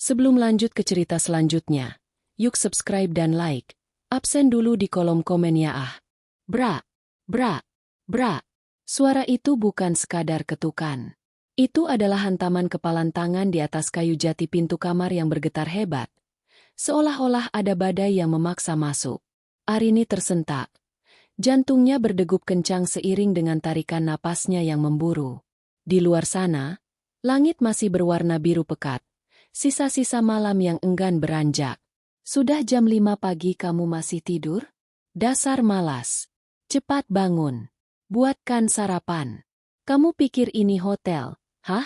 Sebelum lanjut ke cerita selanjutnya, yuk subscribe dan like. Absen dulu di kolom komen ya ah. Bra, bra, bra. Suara itu bukan sekadar ketukan. Itu adalah hantaman kepalan tangan di atas kayu jati pintu kamar yang bergetar hebat. Seolah-olah ada badai yang memaksa masuk. Arini tersentak. Jantungnya berdegup kencang seiring dengan tarikan napasnya yang memburu. Di luar sana, langit masih berwarna biru pekat. Sisa-sisa malam yang enggan beranjak. Sudah jam 5 pagi kamu masih tidur? Dasar malas. Cepat bangun. Buatkan sarapan. Kamu pikir ini hotel, hah?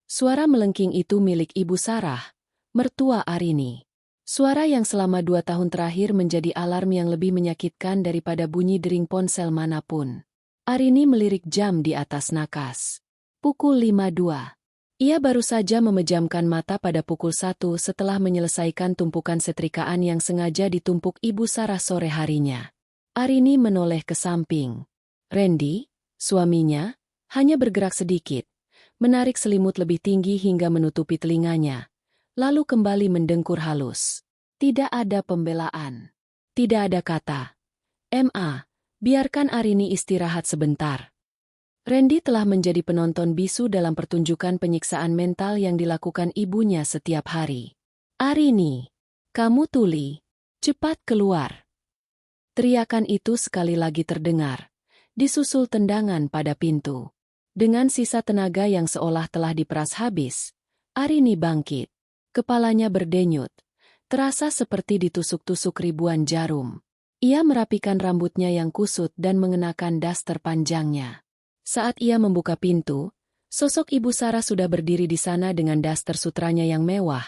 Suara melengking itu milik Ibu Sarah, mertua Arini. Suara yang selama 2 tahun terakhir menjadi alarm yang lebih menyakitkan daripada bunyi dering ponsel manapun. Arini melirik jam di atas nakas. Pukul 5.02. Ia baru saja memejamkan mata pada pukul 1 setelah menyelesaikan tumpukan setrikaan yang sengaja ditumpuk Ibu Sarah sore harinya. Arini menoleh ke samping. Randy, suaminya, hanya bergerak sedikit, menarik selimut lebih tinggi hingga menutupi telinganya, lalu kembali mendengkur halus. Tidak ada pembelaan. Tidak ada kata, "Ma, biarkan Arini istirahat sebentar." Randy telah menjadi penonton bisu dalam pertunjukan penyiksaan mental yang dilakukan ibunya setiap hari. "Arini, kamu tuli. Cepat keluar." Teriakan itu sekali lagi terdengar, disusul tendangan pada pintu. Dengan sisa tenaga yang seolah telah diperas habis, Arini bangkit. Kepalanya berdenyut, terasa seperti ditusuk-tusuk ribuan jarum. Ia merapikan rambutnya yang kusut dan mengenakan daster panjangnya. Saat ia membuka pintu, sosok Ibu Sarah sudah berdiri di sana dengan daster sutranya yang mewah,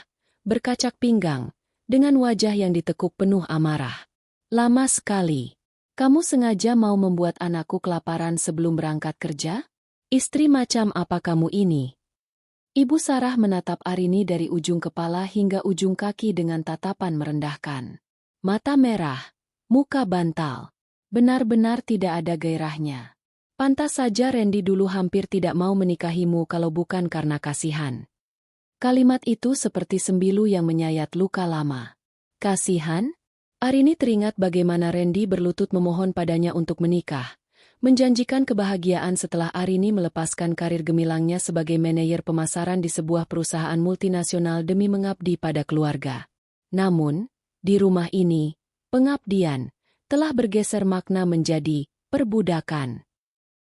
berkacak pinggang, dengan wajah yang ditekuk penuh amarah. "Lama sekali. Kamu sengaja mau membuat anakku kelaparan sebelum berangkat kerja? Istri macam apa kamu ini?" Ibu Sarah menatap Arini dari ujung kepala hingga ujung kaki dengan tatapan merendahkan. Mata merah, muka bantal. Benar-benar tidak ada gairahnya. Pantas saja Randy dulu hampir tidak mau menikahimu kalau bukan karena kasihan. Kalimat itu seperti sembilu yang menyayat luka lama. Kasihan? Arini teringat bagaimana Randy berlutut memohon padanya untuk menikah, menjanjikan kebahagiaan setelah Arini melepaskan karir gemilangnya sebagai manajer pemasaran di sebuah perusahaan multinasional demi mengabdi pada keluarga. Namun, di rumah ini, pengabdian telah bergeser makna menjadi perbudakan.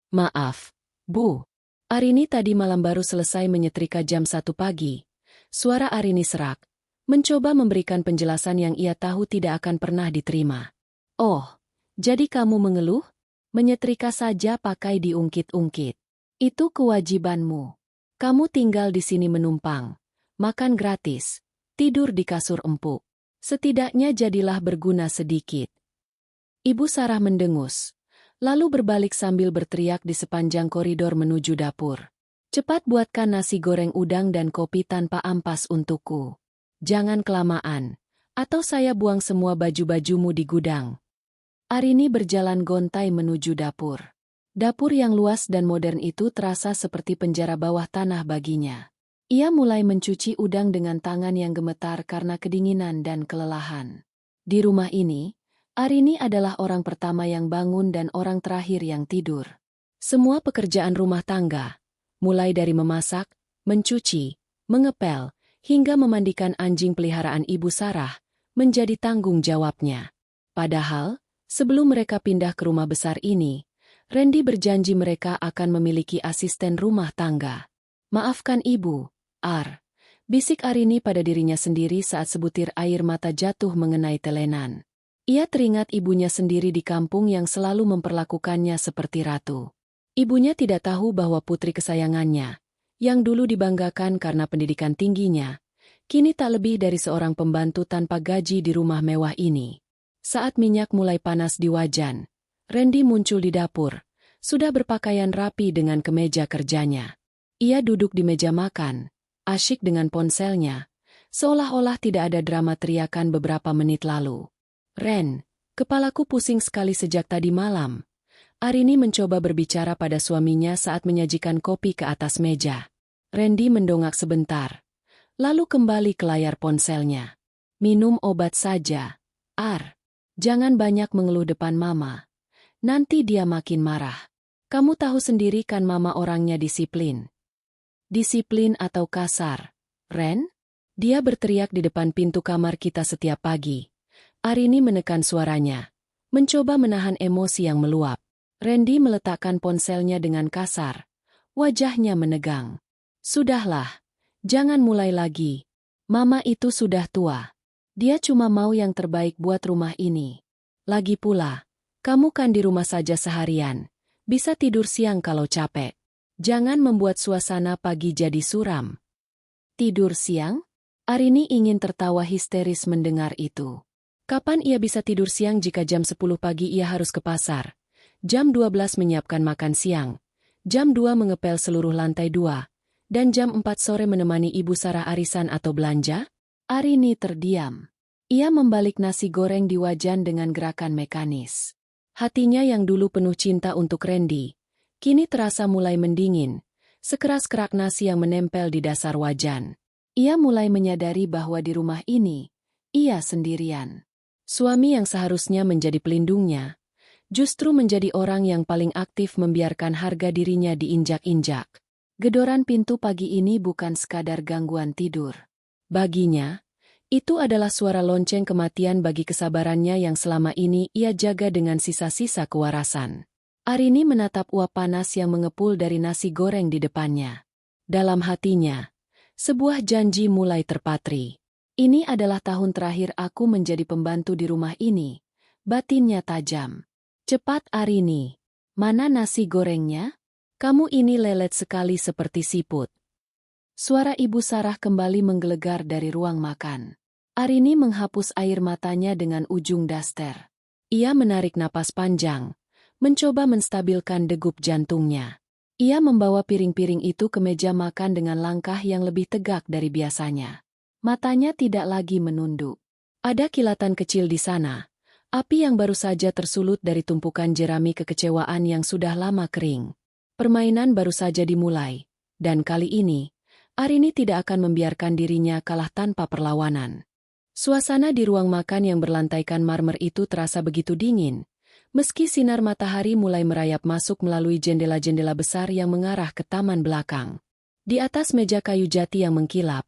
"Maaf, Bu. Arini tadi malam baru selesai menyetrika jam 1 pagi. Suara Arini serak, mencoba memberikan penjelasan yang ia tahu tidak akan pernah diterima. "Oh, jadi kamu mengeluh? Menyetrika saja pakai diungkit-ungkit. Itu kewajibanmu. Kamu tinggal di sini menumpang, makan gratis, tidur di kasur empuk. Setidaknya jadilah berguna sedikit." Ibu Sarah mendengus, lalu berbalik sambil berteriak di sepanjang koridor menuju dapur. "Cepat buatkan nasi goreng udang dan kopi tanpa ampas untukku. Jangan kelamaan, atau saya buang semua baju-bajumu di gudang." Arini berjalan gontai menuju dapur. Dapur yang luas dan modern itu terasa seperti penjara bawah tanah baginya. Ia mulai mencuci udang dengan tangan yang gemetar karena kedinginan dan kelelahan. Di rumah ini, Arini adalah orang pertama yang bangun dan orang terakhir yang tidur. Semua pekerjaan rumah tangga, mulai dari memasak, mencuci, mengepel, hingga memandikan anjing peliharaan Ibu Sarah, menjadi tanggung jawabnya. Padahal, sebelum mereka pindah ke rumah besar ini, Randy berjanji mereka akan memiliki asisten rumah tangga. "Maafkan Ibu, bisik Arini pada dirinya sendiri saat sebutir air mata jatuh mengenai telenan. Ia teringat ibunya sendiri di kampung yang selalu memperlakukannya seperti ratu. Ibunya tidak tahu bahwa putri kesayangannya, yang dulu dibanggakan karena pendidikan tingginya, kini tak lebih dari seorang pembantu tanpa gaji di rumah mewah ini. Saat minyak mulai panas di wajan, Randy muncul di dapur, sudah berpakaian rapi dengan kemeja kerjanya. Ia duduk di meja makan, asyik dengan ponselnya, seolah-olah tidak ada drama teriakan beberapa menit lalu. "Ren, kepalaku pusing sekali sejak tadi malam." Arini mencoba berbicara pada suaminya saat menyajikan kopi ke atas meja. Randy mendongak sebentar, lalu kembali ke layar ponselnya. Minum obat saja, Ar. Jangan banyak mengeluh depan Mama. Nanti dia makin marah. Kamu tahu sendiri kan Mama orangnya disiplin. Disiplin atau kasar, Ren? Dia berteriak di depan pintu kamar kita setiap pagi. Arini menekan suaranya, mencoba menahan emosi yang meluap. Randy meletakkan ponselnya dengan kasar. Wajahnya menegang. Sudahlah, jangan mulai lagi. Mama itu sudah tua. Dia cuma mau yang terbaik buat rumah ini. Lagi pula, kamu kan di rumah saja seharian. Bisa tidur siang kalau capek. Jangan membuat suasana pagi jadi suram. Tidur siang? Arini ingin tertawa histeris mendengar itu. Kapan ia bisa tidur siang jika jam 10 pagi ia harus ke pasar? Jam 12 menyiapkan makan siang. Jam 2 mengepel seluruh lantai 2. Dan jam 4 sore menemani Ibu Sarah arisan atau belanja? Arini terdiam. Ia membalik nasi goreng di wajan dengan gerakan mekanis. Hatinya yang dulu penuh cinta untuk Randy, kini terasa mulai mendingin, sekeras kerak nasi yang menempel di dasar wajan. Ia mulai menyadari bahwa di rumah ini, ia sendirian. Suami yang seharusnya menjadi pelindungnya, justru menjadi orang yang paling aktif membiarkan harga dirinya diinjak-injak. Gedoran pintu pagi ini bukan sekadar gangguan tidur. Baginya, itu adalah suara lonceng kematian bagi kesabarannya yang selama ini ia jaga dengan sisa-sisa kewarasan. Arini menatap uap panas yang mengepul dari nasi goreng di depannya. Dalam hatinya, sebuah janji mulai terpatri. Ini adalah tahun terakhir aku menjadi pembantu di rumah ini. Batinnya tajam. Cepat Arini. Mana nasi gorengnya? Kamu ini lelet sekali seperti siput. Suara Ibu Sarah kembali menggelegar dari ruang makan. Arini menghapus air matanya dengan ujung daster. Ia menarik napas panjang, mencoba menstabilkan degup jantungnya. Ia membawa piring-piring itu ke meja makan dengan langkah yang lebih tegak dari biasanya. Matanya tidak lagi menunduk. Ada kilatan kecil di sana. Api yang baru saja tersulut dari tumpukan jerami kekecewaan yang sudah lama kering. Permainan baru saja dimulai, dan kali ini, Arini tidak akan membiarkan dirinya kalah tanpa perlawanan. Suasana di ruang makan yang berlantaikan marmer itu terasa begitu dingin, meski sinar matahari mulai merayap masuk melalui jendela-jendela besar yang mengarah ke taman belakang. Di atas meja kayu jati yang mengkilap,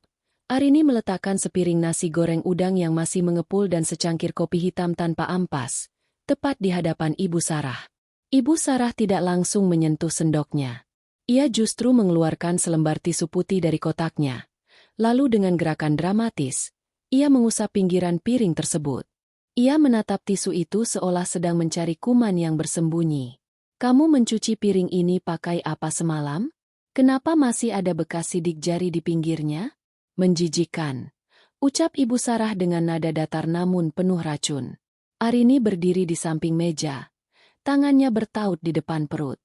Arini meletakkan sepiring nasi goreng udang yang masih mengepul dan secangkir kopi hitam tanpa ampas, tepat di hadapan Ibu Sarah. Ibu Sarah tidak langsung menyentuh sendoknya. Ia justru mengeluarkan selembar tisu putih dari kotaknya. Lalu dengan gerakan dramatis, ia mengusap pinggiran piring tersebut. Ia menatap tisu itu seolah sedang mencari kuman yang bersembunyi. Kamu mencuci piring ini pakai apa semalam? Kenapa masih ada bekas sidik jari di pinggirnya? Menjijikan, ucap Ibu Sarah dengan nada datar namun penuh racun. Arini berdiri di samping meja. Tangannya bertaut di depan perut.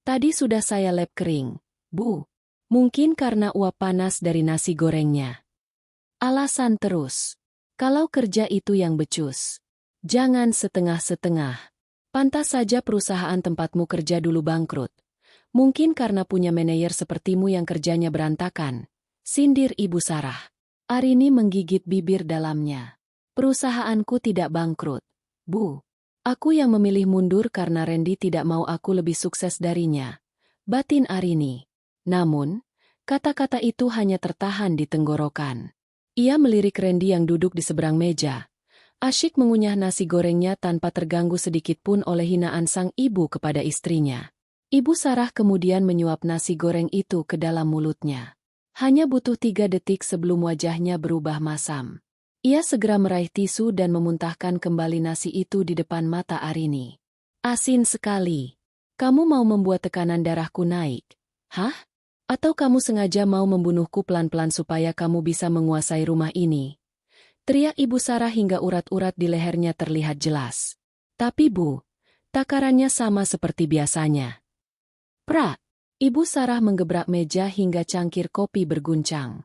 Tadi sudah saya lap kering, Bu. Mungkin karena uap panas dari nasi gorengnya. Alasan terus. Kalau kerja itu yang becus. Jangan setengah-setengah. Pantas saja perusahaan tempatmu kerja dulu bangkrut. Mungkin karena punya manajer sepertimu yang kerjanya berantakan. Sindir Ibu Sarah. Arini menggigit bibir dalamnya. Perusahaanku tidak bangkrut, Bu. Aku yang memilih mundur karena Randy tidak mau aku lebih sukses darinya. Batin Arini. Namun, kata-kata itu hanya tertahan di tenggorokan. Ia melirik Randy yang duduk di seberang meja. Asyik mengunyah nasi gorengnya tanpa terganggu sedikitpun oleh hinaan sang ibu kepada istrinya. Ibu Sarah kemudian menyuap nasi goreng itu ke dalam mulutnya. Hanya butuh 3 detik sebelum wajahnya berubah masam. Ia segera meraih tisu dan memuntahkan kembali nasi itu di depan mata Arini. Asin sekali. Kamu mau membuat tekanan darahku naik? Hah? Atau kamu sengaja mau membunuhku pelan-pelan supaya kamu bisa menguasai rumah ini? Teriak Ibu Sarah hingga urat-urat di lehernya terlihat jelas. Tapi Bu, takarannya sama seperti biasanya. Prak! Ibu Sarah menggebrak meja hingga cangkir kopi berguncang.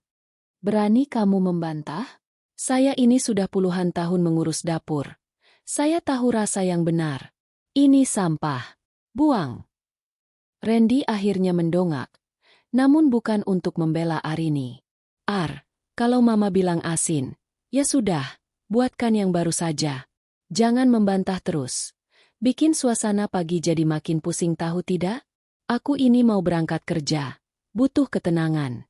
Berani kamu membantah? Saya ini sudah puluhan tahun mengurus dapur. Saya tahu rasa yang benar. Ini sampah. Buang. Randy akhirnya mendongak, namun bukan untuk membela Arini. Ar, Kalau Mama bilang asin, ya sudah, buatkan yang baru saja. Jangan membantah terus. Bikin suasana pagi jadi makin pusing tahu tidak? Aku ini mau berangkat kerja. Butuh ketenangan.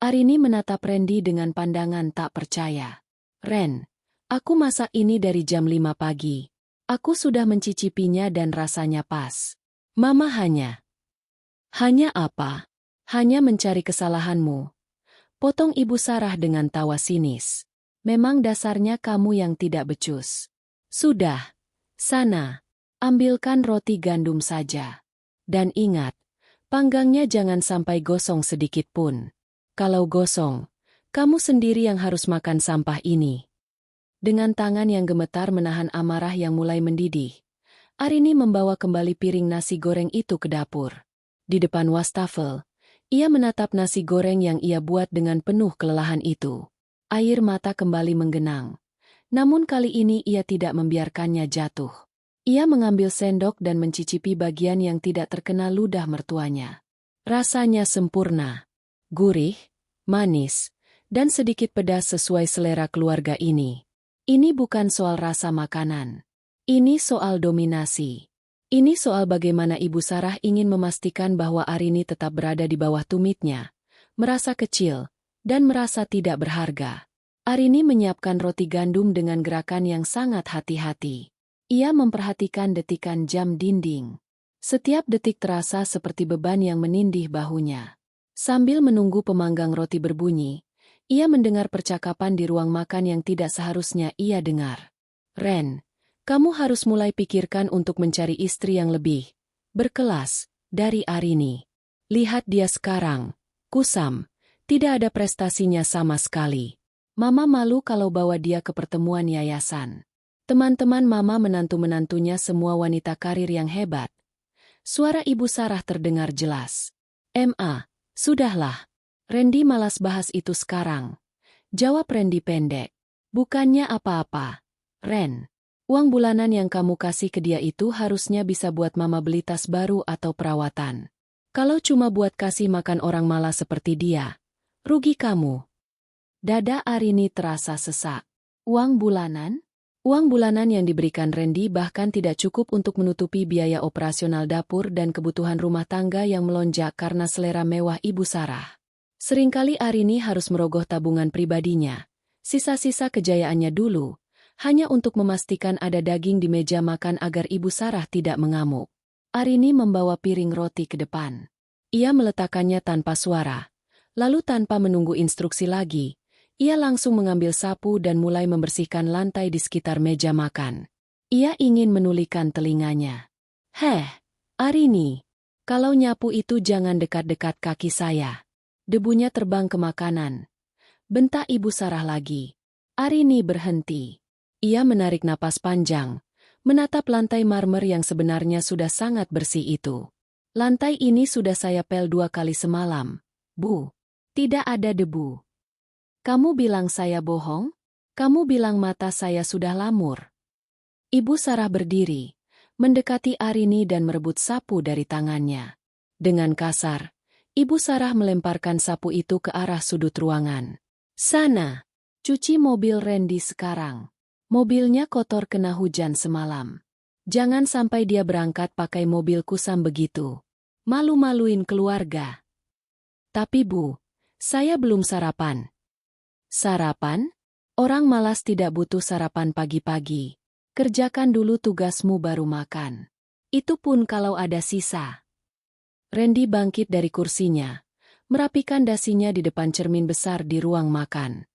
Arini menatap Randy dengan pandangan tak percaya. Ren, aku masak ini dari jam 5 pagi. Aku sudah mencicipinya dan rasanya pas. Mama hanya apa? Hanya mencari kesalahanmu. Potong Ibu Sarah dengan tawa sinis. Memang dasarnya kamu yang tidak becus. Sudah. Sana. Ambilkan roti gandum saja. Dan ingat, panggangnya jangan sampai gosong sedikit pun. Kalau gosong, kamu sendiri yang harus makan sampah ini. Dengan tangan yang gemetar menahan amarah yang mulai mendidih, Arini membawa kembali piring nasi goreng itu ke dapur. Di depan wastafel, ia menatap nasi goreng yang ia buat dengan penuh kelelahan itu. Air mata kembali menggenang. Namun kali ini ia tidak membiarkannya jatuh. Ia mengambil sendok dan mencicipi bagian yang tidak terkena ludah mertuanya. Rasanya sempurna, gurih, manis, dan sedikit pedas sesuai selera keluarga ini. Ini bukan soal rasa makanan. Ini soal dominasi. Ini soal bagaimana Ibu Sarah ingin memastikan bahwa Arini tetap berada di bawah tumitnya, merasa kecil, dan merasa tidak berharga. Arini menyiapkan roti gandum dengan gerakan yang sangat hati-hati. Ia memperhatikan detikan jam dinding. Setiap detik terasa seperti beban yang menindih bahunya. Sambil menunggu pemanggang roti berbunyi, ia mendengar percakapan di ruang makan yang tidak seharusnya ia dengar. Ren, kamu harus mulai pikirkan untuk mencari istri yang lebih berkelas dari Arini. Lihat dia sekarang, kusam, tidak ada prestasinya sama sekali. Mama malu kalau bawa dia ke pertemuan yayasan. Teman-teman Mama menantu-menantunya semua wanita karir yang hebat. Suara Ibu Sarah terdengar jelas. "Ma, sudahlah. Randy malas bahas itu sekarang." Jawab Randy pendek. "Bukannya apa-apa. Ren. Uang bulanan yang kamu kasih ke dia itu harusnya bisa buat Mama beli tas baru atau perawatan. Kalau cuma buat kasih makan orang malas seperti dia, rugi kamu." Dada Arini terasa sesak. Uang bulanan? Uang bulanan yang diberikan Randy bahkan tidak cukup untuk menutupi biaya operasional dapur dan kebutuhan rumah tangga yang melonjak karena selera mewah Ibu Sarah. Seringkali Arini harus merogoh tabungan pribadinya, sisa-sisa kejayaannya dulu, hanya untuk memastikan ada daging di meja makan agar Ibu Sarah tidak mengamuk. Arini membawa piring roti ke depan. Ia meletakkannya tanpa suara. Lalu tanpa menunggu instruksi lagi, ia langsung mengambil sapu dan mulai membersihkan lantai di sekitar meja makan. Ia ingin menulikan telinganya. Arini, kalau nyapu itu jangan dekat-dekat kaki saya. Debunya terbang ke makanan. Bentak Ibu Sarah lagi. Arini berhenti. Ia menarik napas panjang, menatap lantai marmer yang sebenarnya sudah sangat bersih itu. "Lantai ini sudah saya pel 2 kali semalam, Bu. Tidak ada debu." "Kamu bilang saya bohong? Kamu bilang mata saya sudah lamur." Ibu Sarah berdiri, mendekati Arini dan merebut sapu dari tangannya. Dengan kasar, Ibu Sarah melemparkan sapu itu ke arah sudut ruangan. "Sana, cuci mobil Randy sekarang. Mobilnya kotor kena hujan semalam. Jangan sampai dia berangkat pakai mobil kusam begitu. Malu-maluin keluarga." "Tapi Bu, saya belum sarapan." "Sarapan? Orang malas tidak butuh sarapan pagi-pagi. Kerjakan dulu tugasmu baru makan. Itu pun kalau ada sisa." Randy bangkit dari kursinya, merapikan dasinya di depan cermin besar di ruang makan.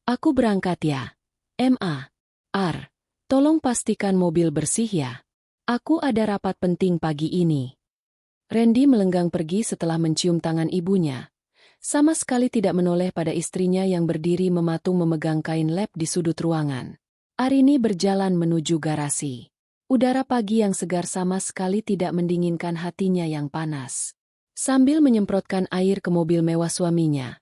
"Aku berangkat ya. Ma. Tolong pastikan mobil bersih ya. Aku ada rapat penting pagi ini." Randy melenggang pergi setelah mencium tangan ibunya. Sama sekali tidak menoleh pada istrinya yang berdiri mematung memegang kain lap di sudut ruangan. Arini berjalan menuju garasi. Udara pagi yang segar sama sekali tidak mendinginkan hatinya yang panas. Sambil menyemprotkan air ke mobil mewah suaminya,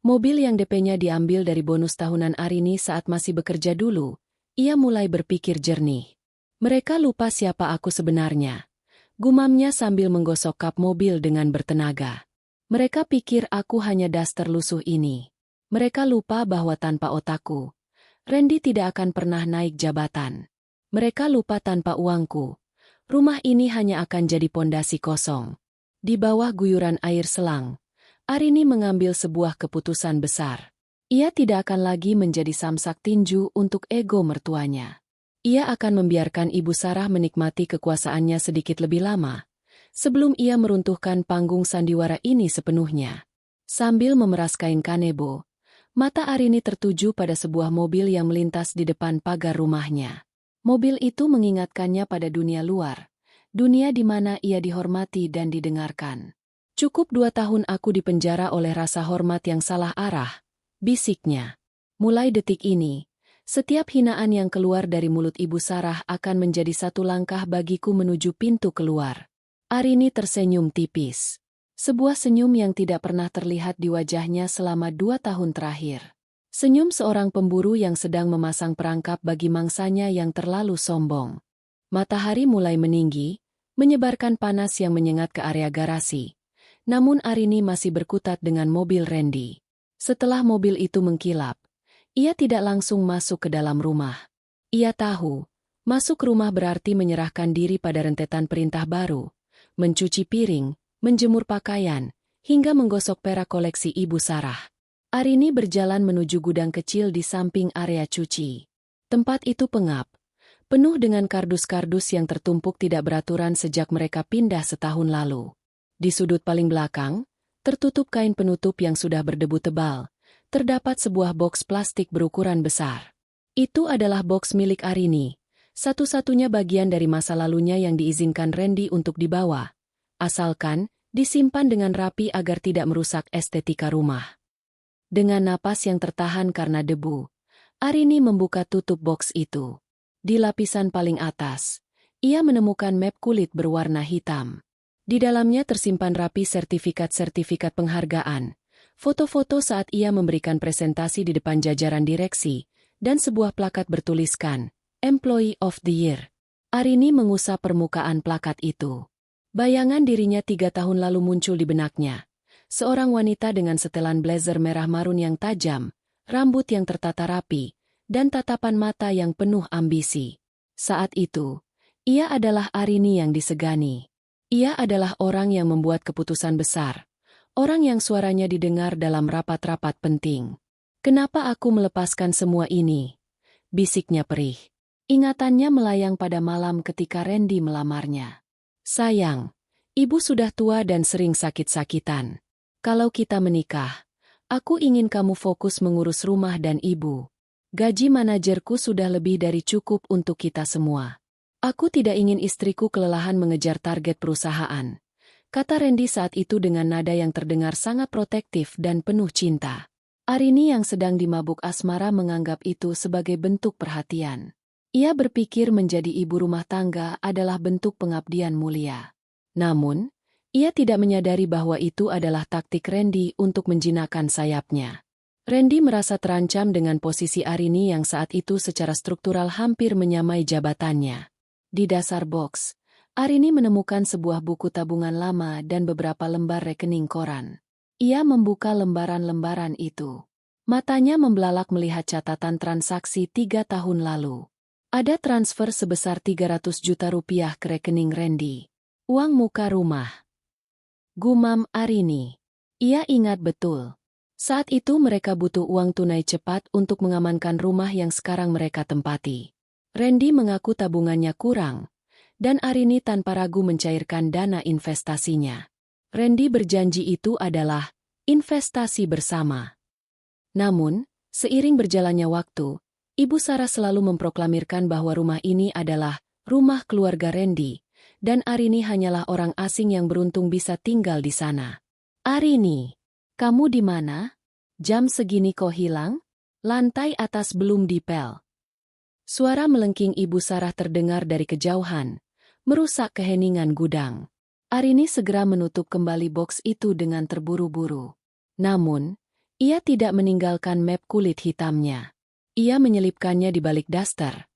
mobil yang DP-nya diambil dari bonus tahunan Arini saat masih bekerja dulu, ia mulai berpikir jernih. "Mereka lupa siapa aku sebenarnya," gumamnya sambil menggosok kap mobil dengan bertenaga. "Mereka pikir aku hanya daster lusuh ini. Mereka lupa bahwa tanpa otakku, Randy tidak akan pernah naik jabatan. Mereka lupa tanpa uangku, rumah ini hanya akan jadi pondasi kosong. Di bawah guyuran air selang, Arini mengambil sebuah keputusan besar. Ia tidak akan lagi menjadi samsak tinju untuk ego mertuanya. Ia akan membiarkan Ibu Sarah menikmati kekuasaannya sedikit lebih lama, sebelum ia meruntuhkan panggung sandiwara ini sepenuhnya. Sambil memeras kain kanebo, mata Arini tertuju pada sebuah mobil yang melintas di depan pagar rumahnya. Mobil itu mengingatkannya pada dunia luar, dunia di mana ia dihormati dan didengarkan. Cukup 2 tahun aku dipenjara oleh rasa hormat yang salah arah, bisiknya. Mulai detik ini, setiap hinaan yang keluar dari mulut Ibu Sarah akan menjadi satu langkah bagiku menuju pintu keluar. Arini tersenyum tipis. Sebuah senyum yang tidak pernah terlihat di wajahnya selama 2 tahun terakhir. Senyum seorang pemburu yang sedang memasang perangkap bagi mangsanya yang terlalu sombong. Matahari mulai meninggi, menyebarkan panas yang menyengat ke area garasi. Namun Arini masih berkutat dengan mobil Randy. Setelah mobil itu mengkilap, ia tidak langsung masuk ke dalam rumah. Ia tahu, masuk rumah berarti menyerahkan diri pada rentetan perintah baru, mencuci piring, menjemur pakaian, hingga menggosok perak koleksi Ibu Sarah. Arini berjalan menuju gudang kecil di samping area cuci. Tempat itu pengap, penuh dengan kardus-kardus yang tertumpuk tidak beraturan sejak mereka pindah setahun lalu. Di sudut paling belakang, tertutup kain penutup yang sudah berdebu tebal, terdapat sebuah boks plastik berukuran besar. Itu adalah boks milik Arini, satu-satunya bagian dari masa lalunya yang diizinkan Randy untuk dibawa. Asalkan disimpan dengan rapi agar tidak merusak estetika rumah. Dengan napas yang tertahan karena debu, Arini membuka tutup boks itu. Di lapisan paling atas, ia menemukan map kulit berwarna hitam. Di dalamnya tersimpan rapi sertifikat-sertifikat penghargaan, foto-foto saat ia memberikan presentasi di depan jajaran direksi, dan sebuah plakat bertuliskan, Employee of the Year. Arini mengusap permukaan plakat itu. Bayangan dirinya 3 tahun lalu muncul di benaknya. Seorang wanita dengan setelan blazer merah marun yang tajam, rambut yang tertata rapi, dan tatapan mata yang penuh ambisi. Saat itu, ia adalah Arini yang disegani. Ia adalah orang yang membuat keputusan besar. Orang yang suaranya didengar dalam rapat-rapat penting. Kenapa aku melepaskan semua ini? Bisiknya perih. Ingatannya melayang pada malam ketika Randy melamarnya. Sayang, ibu sudah tua dan sering sakit-sakitan. Kalau kita menikah, aku ingin kamu fokus mengurus rumah dan ibu. Gaji manajerku sudah lebih dari cukup untuk kita semua. Aku tidak ingin istriku kelelahan mengejar target perusahaan, kata Randy saat itu dengan nada yang terdengar sangat protektif dan penuh cinta. Arini yang sedang dimabuk asmara menganggap itu sebagai bentuk perhatian. Ia berpikir menjadi ibu rumah tangga adalah bentuk pengabdian mulia. Namun, ia tidak menyadari bahwa itu adalah taktik Randy untuk menjinakkan sayapnya. Randy merasa terancam dengan posisi Arini yang saat itu secara struktural hampir menyamai jabatannya. Di dasar boks, Arini menemukan sebuah buku tabungan lama dan beberapa lembar rekening koran. Ia membuka lembaran-lembaran itu. Matanya membelalak melihat catatan transaksi 3 tahun lalu. Ada transfer sebesar 300 juta rupiah ke rekening Randy. Uang muka rumah. Gumam Arini. Ia ingat betul. Saat itu mereka butuh uang tunai cepat untuk mengamankan rumah yang sekarang mereka tempati. Randy mengaku tabungannya kurang, dan Arini tanpa ragu mencairkan dana investasinya. Randy berjanji itu adalah investasi bersama. Namun, seiring berjalannya waktu, Ibu Sarah selalu memproklamirkan bahwa rumah ini adalah rumah keluarga Randy, dan Arini hanyalah orang asing yang beruntung bisa tinggal di sana. Arini, kamu di mana? Jam segini kok hilang? Lantai atas belum dipel. Suara melengking Ibu Sarah terdengar dari kejauhan, merusak keheningan gudang. Arini segera menutup kembali boks itu dengan terburu-buru. Namun, ia tidak meninggalkan map kulit hitamnya. Ia menyelipkannya di balik daster,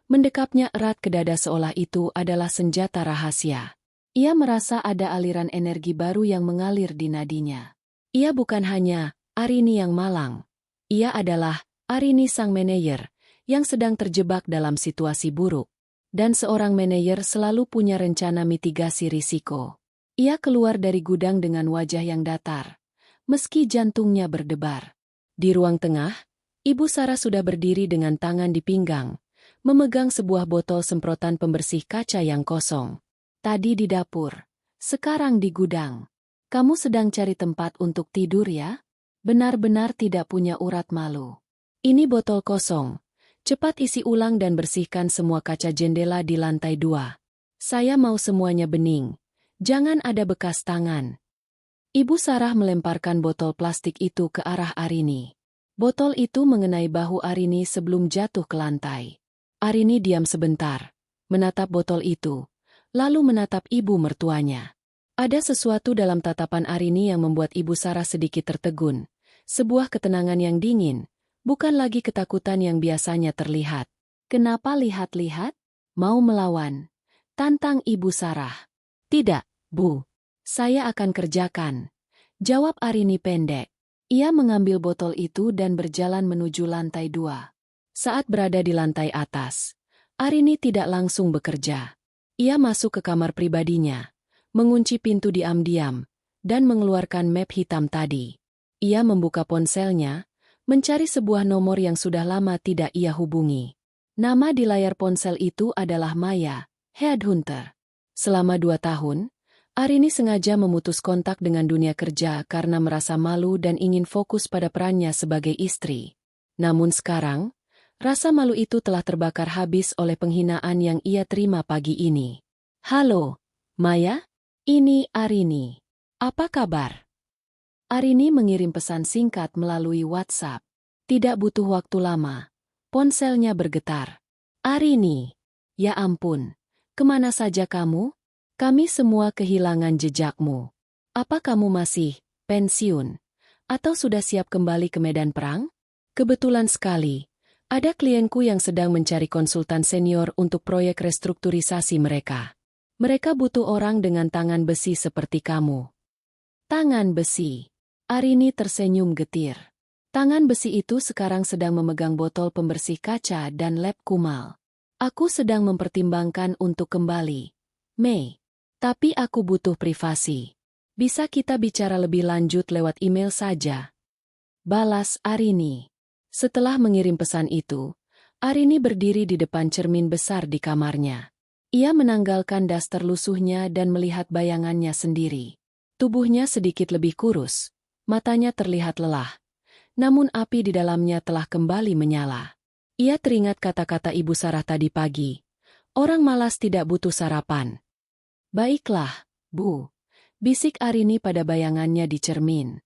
mendekapnya erat ke dada seolah itu adalah senjata rahasia. Ia merasa ada aliran energi baru yang mengalir di nadinya. Ia bukan hanya Arini yang malang, Ia adalah Arini sang manajer, yang sedang terjebak dalam situasi buruk. Dan seorang manajer selalu punya rencana mitigasi risiko. Ia keluar dari gudang dengan wajah yang datar, meski jantungnya berdebar. Di ruang tengah, Ibu Sarah sudah berdiri dengan tangan di pinggang, memegang sebuah botol semprotan pembersih kaca yang kosong. Tadi di dapur, sekarang di gudang. Kamu sedang cari tempat untuk tidur ya? Benar-benar tidak punya urat malu. Ini botol kosong. Cepat isi ulang dan bersihkan semua kaca jendela di lantai 2. Saya mau semuanya bening. Jangan ada bekas tangan. Ibu Sarah melemparkan botol plastik itu ke arah Arini. Botol itu mengenai bahu Arini sebelum jatuh ke lantai. Arini diam sebentar, menatap botol itu, lalu menatap ibu mertuanya. Ada sesuatu dalam tatapan Arini yang membuat Ibu Sarah sedikit tertegun. Sebuah ketenangan yang dingin. Bukan lagi ketakutan yang biasanya terlihat. Kenapa lihat-lihat? Mau melawan? Tantang Ibu Sarah. Tidak, Bu. Saya akan kerjakan. Jawab Arini pendek. Ia mengambil botol itu dan berjalan menuju lantai 2. Saat berada di lantai atas, Arini tidak langsung bekerja. Ia masuk ke kamar pribadinya, mengunci pintu diam-diam, dan mengeluarkan map hitam tadi. Ia membuka ponselnya, mencari sebuah nomor yang sudah lama tidak ia hubungi. Nama di layar ponsel itu adalah Maya, Headhunter. Selama 2 tahun, Arini sengaja memutus kontak dengan dunia kerja karena merasa malu dan ingin fokus pada perannya sebagai istri. Namun sekarang, rasa malu itu telah terbakar habis oleh penghinaan yang ia terima pagi ini. Halo, Maya? Ini Arini. Apa kabar? Arini mengirim pesan singkat melalui WhatsApp. Tidak butuh waktu lama. Ponselnya bergetar. Arini. Ya ampun. Kemana saja kamu? Kami semua kehilangan jejakmu. Apa kamu masih pensiun? Atau sudah siap kembali ke medan perang? Kebetulan sekali. Ada klienku yang sedang mencari konsultan senior untuk proyek restrukturisasi mereka. Mereka butuh orang dengan tangan besi seperti kamu. Tangan besi. Arini tersenyum getir. Tangan besi itu sekarang sedang memegang botol pembersih kaca dan lap kumal. Aku sedang mempertimbangkan untuk kembali. Mei. Tapi aku butuh privasi. Bisa kita bicara lebih lanjut lewat email saja. Balas Arini. Setelah mengirim pesan itu, Arini berdiri di depan cermin besar di kamarnya. Ia menanggalkan daster lusuhnya dan melihat bayangannya sendiri. Tubuhnya sedikit lebih kurus. Matanya terlihat lelah, namun api di dalamnya telah kembali menyala. Ia teringat kata-kata Ibu Sarah tadi pagi. Orang malas tidak butuh sarapan. Baiklah, Bu. Bisik Arini pada bayangannya di cermin.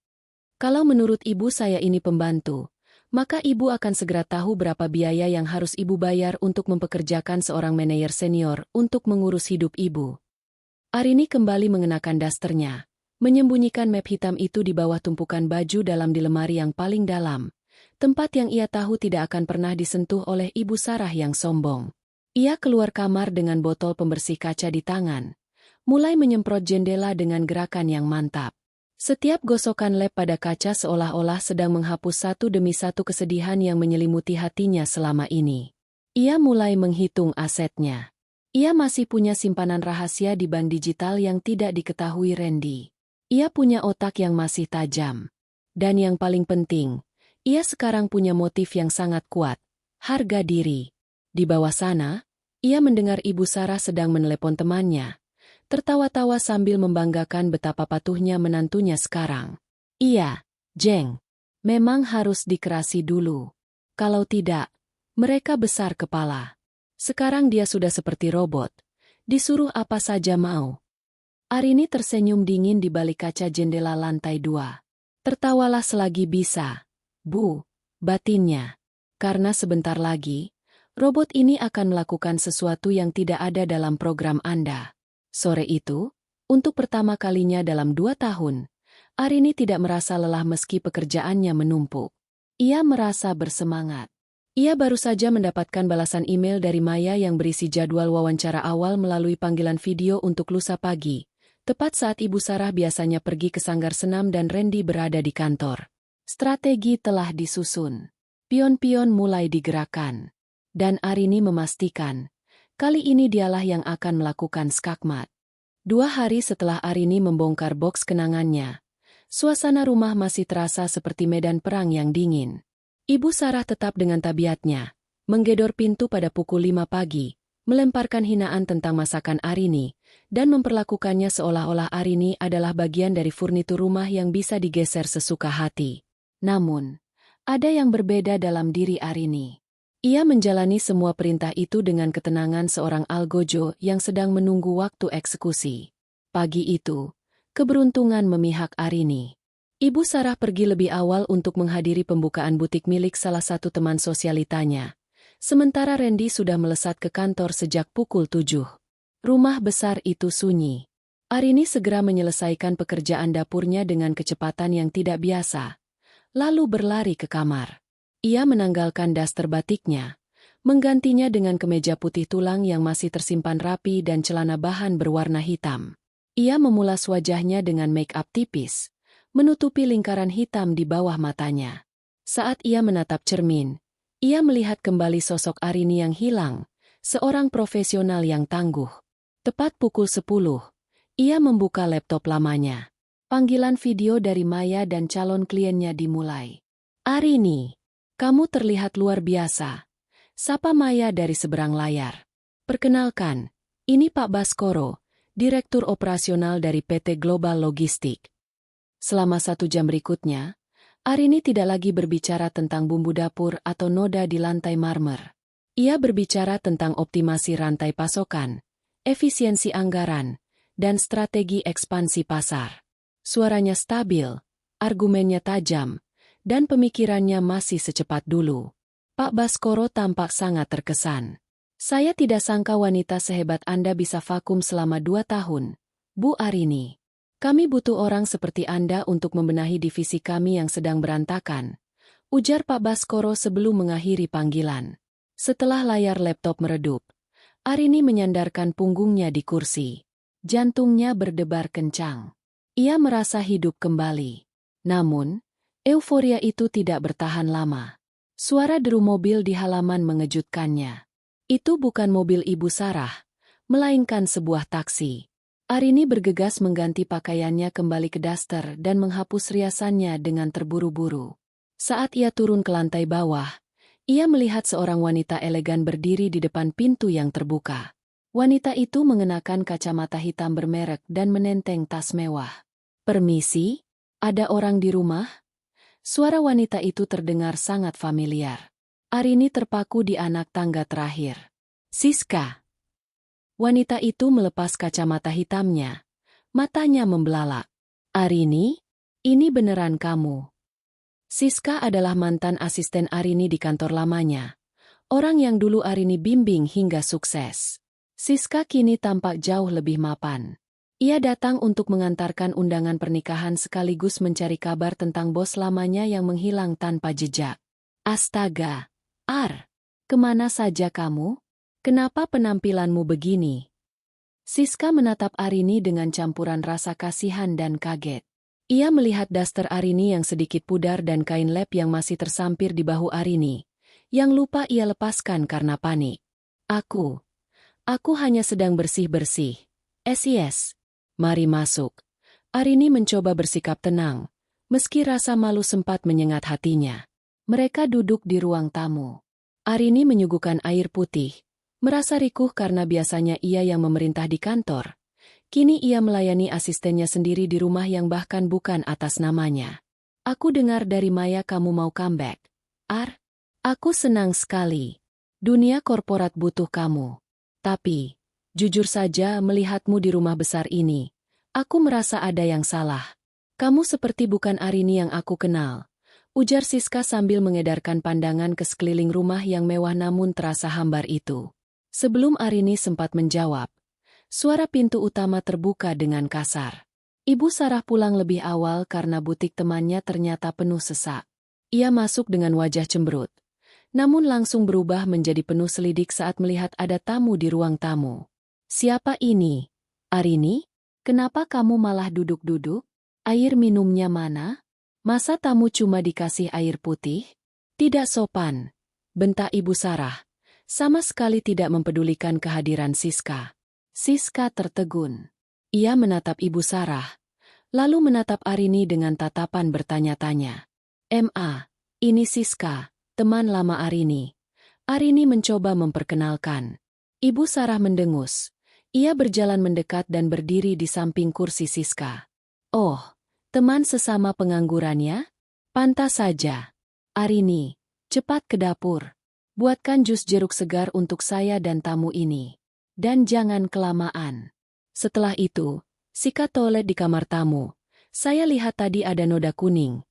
Kalau menurut Ibu saya ini pembantu, maka Ibu akan segera tahu berapa biaya yang harus Ibu bayar untuk mempekerjakan seorang manajer senior untuk mengurus hidup Ibu. Arini kembali mengenakan dasternya. Menyembunyikan map hitam itu di bawah tumpukan baju dalam di lemari yang paling dalam, tempat yang ia tahu tidak akan pernah disentuh oleh Ibu Sarah yang sombong. Ia keluar kamar dengan botol pembersih kaca di tangan, mulai menyemprot jendela dengan gerakan yang mantap. Setiap gosokan lap pada kaca seolah-olah sedang menghapus satu demi satu kesedihan yang menyelimuti hatinya selama ini. Ia mulai menghitung asetnya. Ia masih punya simpanan rahasia di bank digital yang tidak diketahui Randy. Ia punya otak yang masih tajam. Dan yang paling penting, ia sekarang punya motif yang sangat kuat, harga diri. Di bawah sana, ia mendengar Ibu Sarah sedang menelepon temannya, tertawa-tawa sambil membanggakan betapa patuhnya menantunya sekarang. Iya, Jeng. Memang harus dikerasi dulu. Kalau tidak, mereka besar kepala. Sekarang dia sudah seperti robot. Disuruh apa saja mau. Arini tersenyum dingin di balik kaca jendela lantai 2. Tertawalah selagi bisa, Bu, batinnya. Karena sebentar lagi, robot ini akan melakukan sesuatu yang tidak ada dalam program Anda. Sore itu, untuk pertama kalinya dalam 2 tahun, Arini tidak merasa lelah meski pekerjaannya menumpuk. Ia merasa bersemangat. Ia baru saja mendapatkan balasan email dari Maya yang berisi jadwal wawancara awal melalui panggilan video untuk lusa pagi. Tepat saat Ibu Sarah biasanya pergi ke sanggar senam dan Randy berada di kantor. Strategi telah disusun. Pion-pion mulai digerakkan. Dan Arini memastikan, kali ini dialah yang akan melakukan skakmat. 2 hari setelah Arini membongkar boks kenangannya, suasana rumah masih terasa seperti medan perang yang dingin. Ibu Sarah tetap dengan tabiatnya, menggedor pintu pada pukul 5 pagi, melemparkan hinaan tentang masakan Arini, dan memperlakukannya seolah-olah Arini adalah bagian dari furnitur rumah yang bisa digeser sesuka hati. Namun, ada yang berbeda dalam diri Arini. Ia menjalani semua perintah itu dengan ketenangan seorang algojo yang sedang menunggu waktu eksekusi. Pagi itu, keberuntungan memihak Arini. Ibu Sarah pergi lebih awal untuk menghadiri pembukaan butik milik salah satu teman sosialitanya. Sementara Randy sudah melesat ke kantor sejak pukul 7. Rumah besar itu sunyi. Arini segera menyelesaikan pekerjaan dapurnya dengan kecepatan yang tidak biasa. Lalu berlari ke kamar. Ia menanggalkan daster batiknya, menggantinya dengan kemeja putih tulang yang masih tersimpan rapi dan celana bahan berwarna hitam. Ia memulas wajahnya dengan make-up tipis, menutupi lingkaran hitam di bawah matanya. Saat ia menatap cermin, ia melihat kembali sosok Arini yang hilang, seorang profesional yang tangguh. Tepat pukul 10, ia membuka laptop lamanya. Panggilan video dari Maya dan calon kliennya dimulai. Arini, kamu terlihat luar biasa. Sapa Maya dari seberang layar. Perkenalkan, ini Pak Baskoro, Direktur Operasional dari PT Global Logistik. Selama 1 jam berikutnya, Arini tidak lagi berbicara tentang bumbu dapur atau noda di lantai marmer. Ia berbicara tentang optimasi rantai pasokan, efisiensi anggaran, dan strategi ekspansi pasar. Suaranya stabil, argumennya tajam, dan pemikirannya masih secepat dulu. Pak Baskoro tampak sangat terkesan. Saya tidak sangka wanita sehebat Anda bisa vakum selama 2 tahun, Bu Arini. Kami butuh orang seperti Anda untuk membenahi divisi kami yang sedang berantakan, ujar Pak Baskoro sebelum mengakhiri panggilan. Setelah layar laptop meredup, Arini menyandarkan punggungnya di kursi. Jantungnya berdebar kencang. Ia merasa hidup kembali. Namun, euforia itu tidak bertahan lama. Suara deru mobil di halaman mengejutkannya. Itu bukan mobil Ibu Sarah, melainkan sebuah taksi. Arini bergegas mengganti pakaiannya kembali ke daster dan menghapus riasannya dengan terburu-buru. Saat ia turun ke lantai bawah, ia melihat seorang wanita elegan berdiri di depan pintu yang terbuka. Wanita itu mengenakan kacamata hitam bermerek dan menenteng tas mewah. Permisi, ada orang di rumah? Suara wanita itu terdengar sangat familiar. Arini terpaku di anak tangga terakhir. Siska. Wanita itu melepas kacamata hitamnya. Matanya membelalak. Arini, ini beneran kamu. Siska adalah mantan asisten Arini di kantor lamanya. Orang yang dulu Arini bimbing hingga sukses. Siska kini tampak jauh lebih mapan. Ia datang untuk mengantarkan undangan pernikahan sekaligus mencari kabar tentang bos lamanya yang menghilang tanpa jejak. Astaga, kemana saja kamu? Kenapa penampilanmu begini? Siska menatap Arini dengan campuran rasa kasihan dan kaget. Ia melihat daster Arini yang sedikit pudar dan kain lap yang masih tersampir di bahu Arini, yang lupa ia lepaskan karena panik. Aku hanya sedang bersih-bersih. Yes. Mari masuk. Arini mencoba bersikap tenang, meski rasa malu sempat menyengat hatinya. Mereka duduk di ruang tamu. Arini menyuguhkan air putih, merasa rikuh karena biasanya ia yang memerintah di kantor. Kini ia melayani asistennya sendiri di rumah yang bahkan bukan atas namanya. Aku dengar dari Maya kamu mau comeback. Aku senang sekali. Dunia korporat butuh kamu. Tapi, jujur saja melihatmu di rumah besar ini, aku merasa ada yang salah. Kamu seperti bukan Arini yang aku kenal, ujar Siska sambil mengedarkan pandangan ke sekeliling rumah yang mewah namun terasa hambar itu. Sebelum Arini sempat menjawab, suara pintu utama terbuka dengan kasar. Ibu Sarah pulang lebih awal karena butik temannya ternyata penuh sesak. Ia masuk dengan wajah cemberut, namun langsung berubah menjadi penuh selidik saat melihat ada tamu di ruang tamu. Siapa ini? Arini? Kenapa kamu malah duduk-duduk? Air minumnya mana? Masa tamu cuma dikasih air putih? Tidak sopan, bentak Ibu Sarah, sama sekali tidak mempedulikan kehadiran Siska. Siska tertegun. Ia menatap Ibu Sarah, lalu menatap Arini dengan tatapan bertanya-tanya. "Ma, ini Siska, teman lama Arini." Arini mencoba memperkenalkan. Ibu Sarah mendengus. Ia berjalan mendekat dan berdiri di samping kursi Siska. "Oh, teman sesama penganggurannya? Pantas saja. Arini, cepat ke dapur. Buatkan jus jeruk segar untuk saya dan tamu ini. Dan jangan kelamaan." Setelah itu, sikat toilet di kamar tamu. "Saya lihat tadi ada noda kuning."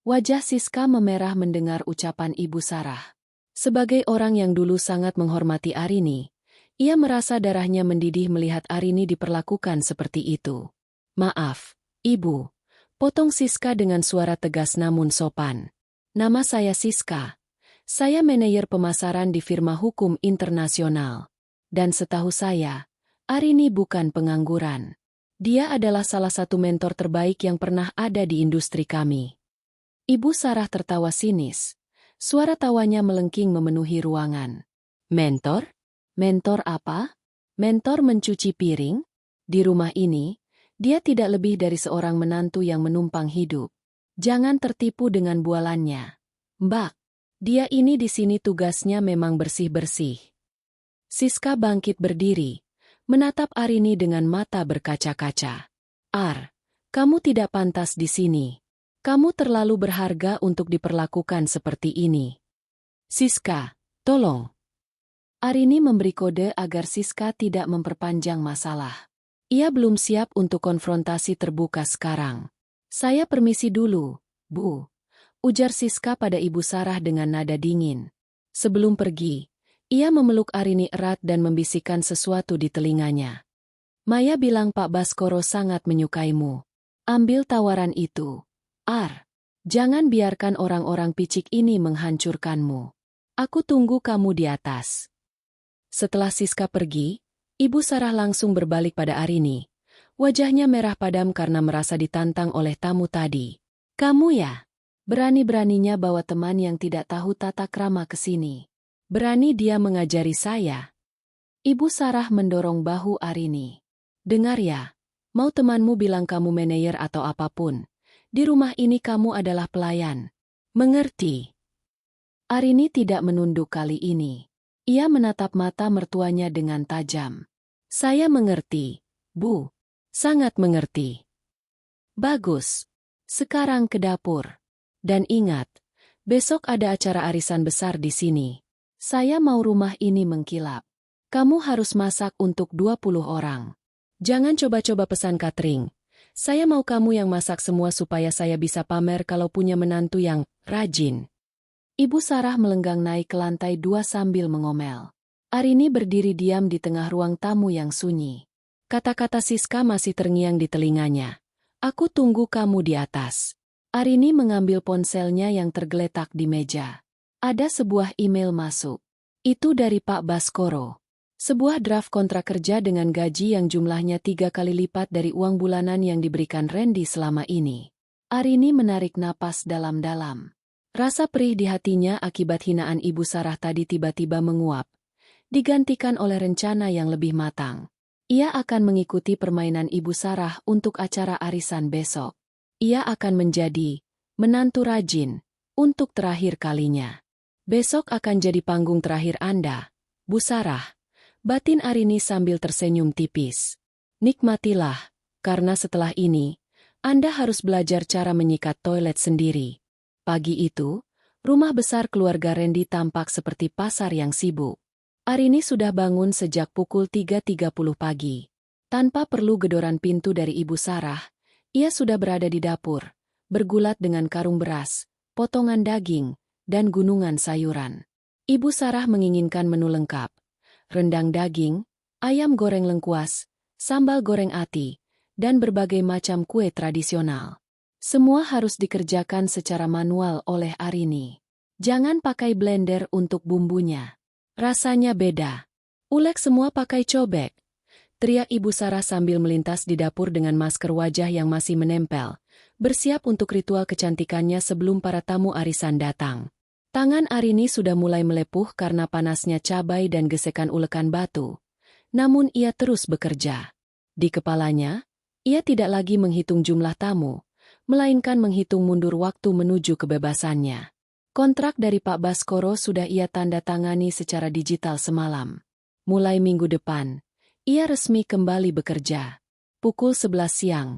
Wajah Siska memerah mendengar ucapan Ibu Sarah. Sebagai orang yang dulu sangat menghormati Arini, ia merasa darahnya mendidih melihat Arini diperlakukan seperti itu. "Maaf, Ibu," potong Siska dengan suara tegas namun sopan. "Nama saya Siska. Saya manajer pemasaran di firma hukum internasional. Dan setahu saya, Arini bukan pengangguran. Dia adalah salah satu mentor terbaik yang pernah ada di industri kami." Ibu Sarah tertawa sinis. Suara tawanya melengking memenuhi ruangan. "Mentor? Mentor apa? Mentor mencuci piring? Di rumah ini, dia tidak lebih dari seorang menantu yang menumpang hidup. Jangan tertipu dengan bualannya. Mbak, dia ini di sini tugasnya memang bersih-bersih." Siska bangkit berdiri, menatap Arini dengan mata berkaca-kaca. Kamu tidak pantas di sini. Kamu terlalu berharga untuk diperlakukan seperti ini." "Siska, tolong." Arini memberi kode agar Siska tidak memperpanjang masalah. Ia belum siap untuk konfrontasi terbuka sekarang. "Saya permisi dulu, Bu," ujar Siska pada Ibu Sarah dengan nada dingin. Sebelum pergi, ia memeluk Arini erat dan membisikkan sesuatu di telinganya. "Maya bilang Pak Baskoro sangat menyukaimu. Ambil tawaran itu. Jangan biarkan orang-orang picik ini menghancurkanmu. Aku tunggu kamu di atas." Setelah Siska pergi, Ibu Sarah langsung berbalik pada Arini. Wajahnya merah padam karena merasa ditantang oleh tamu tadi. "Kamu ya? Berani-beraninya bawa teman yang tidak tahu tata krama ke sini. Berani dia mengajari saya." Ibu Sarah mendorong bahu Arini. "Dengar ya, mau temanmu bilang kamu manajer atau apapun. Di rumah ini kamu adalah pelayan. Mengerti?" Arini tidak menunduk kali ini. Ia menatap mata mertuanya dengan tajam. "Saya mengerti, Bu. Sangat mengerti." "Bagus. Sekarang ke dapur. Dan ingat, besok ada acara arisan besar di sini. Saya mau rumah ini mengkilap. Kamu harus masak untuk 20 orang. Jangan coba-coba pesan catering. Saya mau kamu yang masak semua supaya saya bisa pamer kalau punya menantu yang rajin." Ibu Sarah melenggang naik ke lantai 2 sambil mengomel. Arini berdiri diam di tengah ruang tamu yang sunyi. Kata-kata Siska masih terngiang di telinganya. "Aku tunggu kamu di atas." Arini mengambil ponselnya yang tergeletak di meja. Ada sebuah email masuk. Itu dari Pak Baskoro. Sebuah draft kontrak kerja dengan gaji yang jumlahnya 3 kali lipat dari uang bulanan yang diberikan Randy selama ini. Arini menarik napas dalam-dalam. Rasa perih di hatinya akibat hinaan Ibu Sarah tadi tiba-tiba menguap, digantikan oleh rencana yang lebih matang. Ia akan mengikuti permainan Ibu Sarah untuk acara arisan besok. Ia akan menjadi menantu rajin untuk terakhir kalinya. "Besok akan jadi panggung terakhir Anda, Bu Sarah," batin Arini sambil tersenyum tipis. "Nikmatilah, karena setelah ini, Anda harus belajar cara menyikat toilet sendiri." Pagi itu, rumah besar keluarga Randy tampak seperti pasar yang sibuk. Arini sudah bangun sejak pukul 3.30 pagi. Tanpa perlu gedoran pintu dari Ibu Sarah, ia sudah berada di dapur, bergulat dengan karung beras, potongan daging, dan gunungan sayuran. Ibu Sarah menginginkan menu lengkap. Rendang daging, ayam goreng lengkuas, sambal goreng ati, dan berbagai macam kue tradisional. Semua harus dikerjakan secara manual oleh Arini. Jangan pakai blender untuk bumbunya. Rasanya beda. Ulek semua pakai cobek. Teriak Ibu Sarah sambil melintas di dapur dengan masker wajah yang masih menempel, bersiap untuk ritual kecantikannya sebelum para tamu arisan datang. Tangan Arini sudah mulai melepuh karena panasnya cabai dan gesekan ulekan batu. Namun ia terus bekerja. Di kepalanya, ia tidak lagi menghitung jumlah tamu, melainkan menghitung mundur waktu menuju kebebasannya. Kontrak dari Pak Baskoro sudah ia tanda tangani secara digital semalam. Mulai minggu depan, ia resmi kembali bekerja. Pukul 11 siang,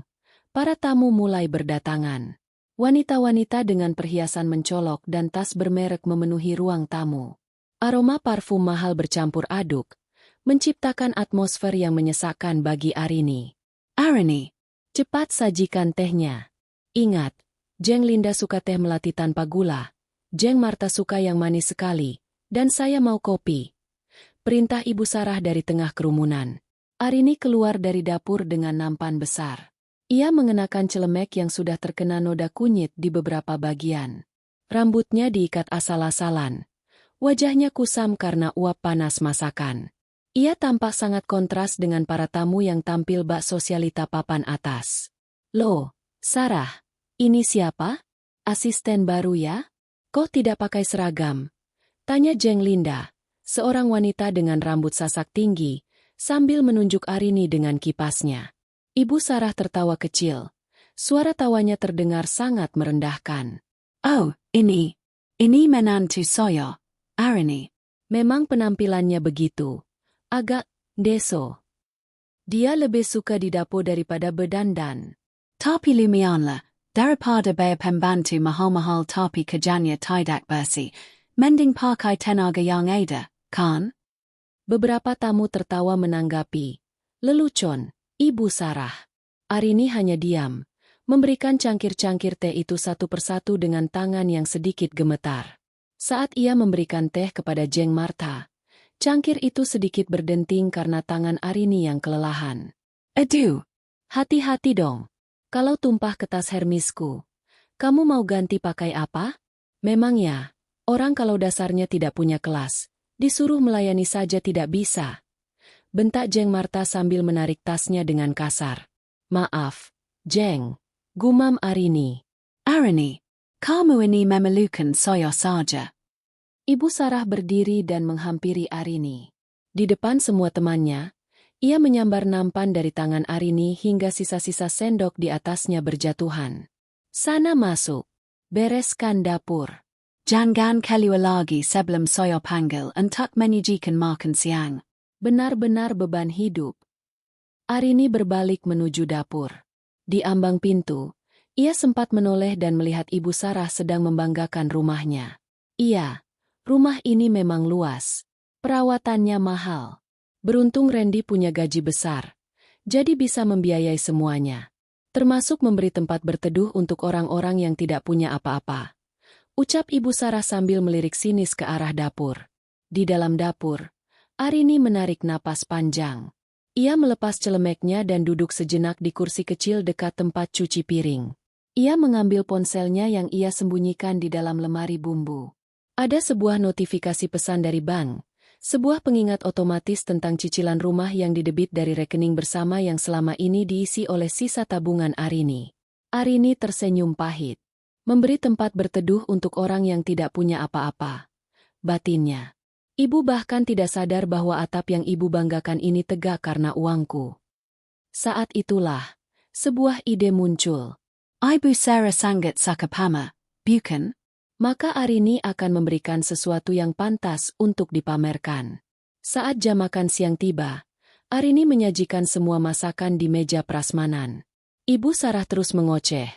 para tamu mulai berdatangan. Wanita-wanita dengan perhiasan mencolok dan tas bermerek memenuhi ruang tamu. Aroma parfum mahal bercampur aduk, menciptakan atmosfer yang menyesakkan bagi Arini. Arini, cepat sajikan tehnya. Ingat, Jeng Linda suka teh melati tanpa gula. Jeng Marta suka yang manis sekali, dan saya mau kopi. Perintah Ibu Sarah dari tengah kerumunan. Arini keluar dari dapur dengan nampan besar. Ia mengenakan celemek yang sudah terkena noda kunyit di beberapa bagian. Rambutnya diikat asal-asalan. Wajahnya kusam karena uap panas masakan. Ia tampak sangat kontras dengan para tamu yang tampil bak sosialita papan atas. Loh, Sarah, ini siapa? Asisten baru ya? Kok tidak pakai seragam? Tanya Jeng Linda, seorang wanita dengan rambut sasak tinggi, sambil menunjuk Arini dengan kipasnya. Ibu Sarah tertawa kecil. Suara tawanya terdengar sangat merendahkan. Oh, ini menantu saya, Arini. Memang penampilannya begitu. Agak deso. Dia lebih suka di dapur daripada berdandan. Tapi lumayanlah. Daripada bayar pembantu mahal-mahal tapi kerjanya tidak bersih, mending pakai tenaga yang ada, kan? Beberapa tamu tertawa menanggapi. Lelucon, Ibu Sarah. Arini hanya diam, memberikan cangkir-cangkir teh itu satu persatu dengan tangan yang sedikit gemetar. Saat ia memberikan teh kepada Jeng Marta, cangkir itu sedikit berdenting karena tangan Arini yang kelelahan. Aduh, hati-hati dong. Kalau tumpah ke tas Hermisku, kamu mau ganti pakai apa? Memang ya, orang kalau dasarnya tidak punya kelas, disuruh melayani saja tidak bisa. Bentak Jeng Marta sambil menarik tasnya dengan kasar. Maaf, Jeng, gumam Arini. Arini, kamu ini memerlukan saya saja. Ibu Sarah berdiri dan menghampiri Arini. Di depan semua temannya, ia menyambar nampan dari tangan Arini hingga sisa-sisa sendok di atasnya berjatuhan. Sana masuk. Bereskan dapur. Jangan keluar lagi sebelum saya panggil untuk menyajikan makan siang. Benar-benar beban hidup. Arini berbalik menuju dapur. Di ambang pintu, ia sempat menoleh dan melihat Ibu Sarah sedang membanggakan rumahnya. Iya, rumah ini memang luas. Perawatannya mahal. Beruntung Randy punya gaji besar, jadi bisa membiayai semuanya. Termasuk memberi tempat berteduh untuk orang-orang yang tidak punya apa-apa. Ucap Ibu Sarah sambil melirik sinis ke arah dapur. Di dalam dapur, Arini menarik napas panjang. Ia melepas celemeknya dan duduk sejenak di kursi kecil dekat tempat cuci piring. Ia mengambil ponselnya yang ia sembunyikan di dalam lemari bumbu. Ada sebuah notifikasi pesan dari bank. Sebuah pengingat otomatis tentang cicilan rumah yang didebit dari rekening bersama yang selama ini diisi oleh sisa tabungan Arini. Arini tersenyum pahit. Memberi tempat berteduh untuk orang yang tidak punya apa-apa. Batinnya. Ibu bahkan tidak sadar bahwa atap yang ibu banggakan ini tegak karena uangku. Saat itulah, sebuah ide muncul. Ibu Sarah sangat suka pamer, bukan? Maka Arini akan memberikan sesuatu yang pantas untuk dipamerkan. Saat jam makan siang tiba, Arini menyajikan semua masakan di meja prasmanan. Ibu Sarah terus mengoceh,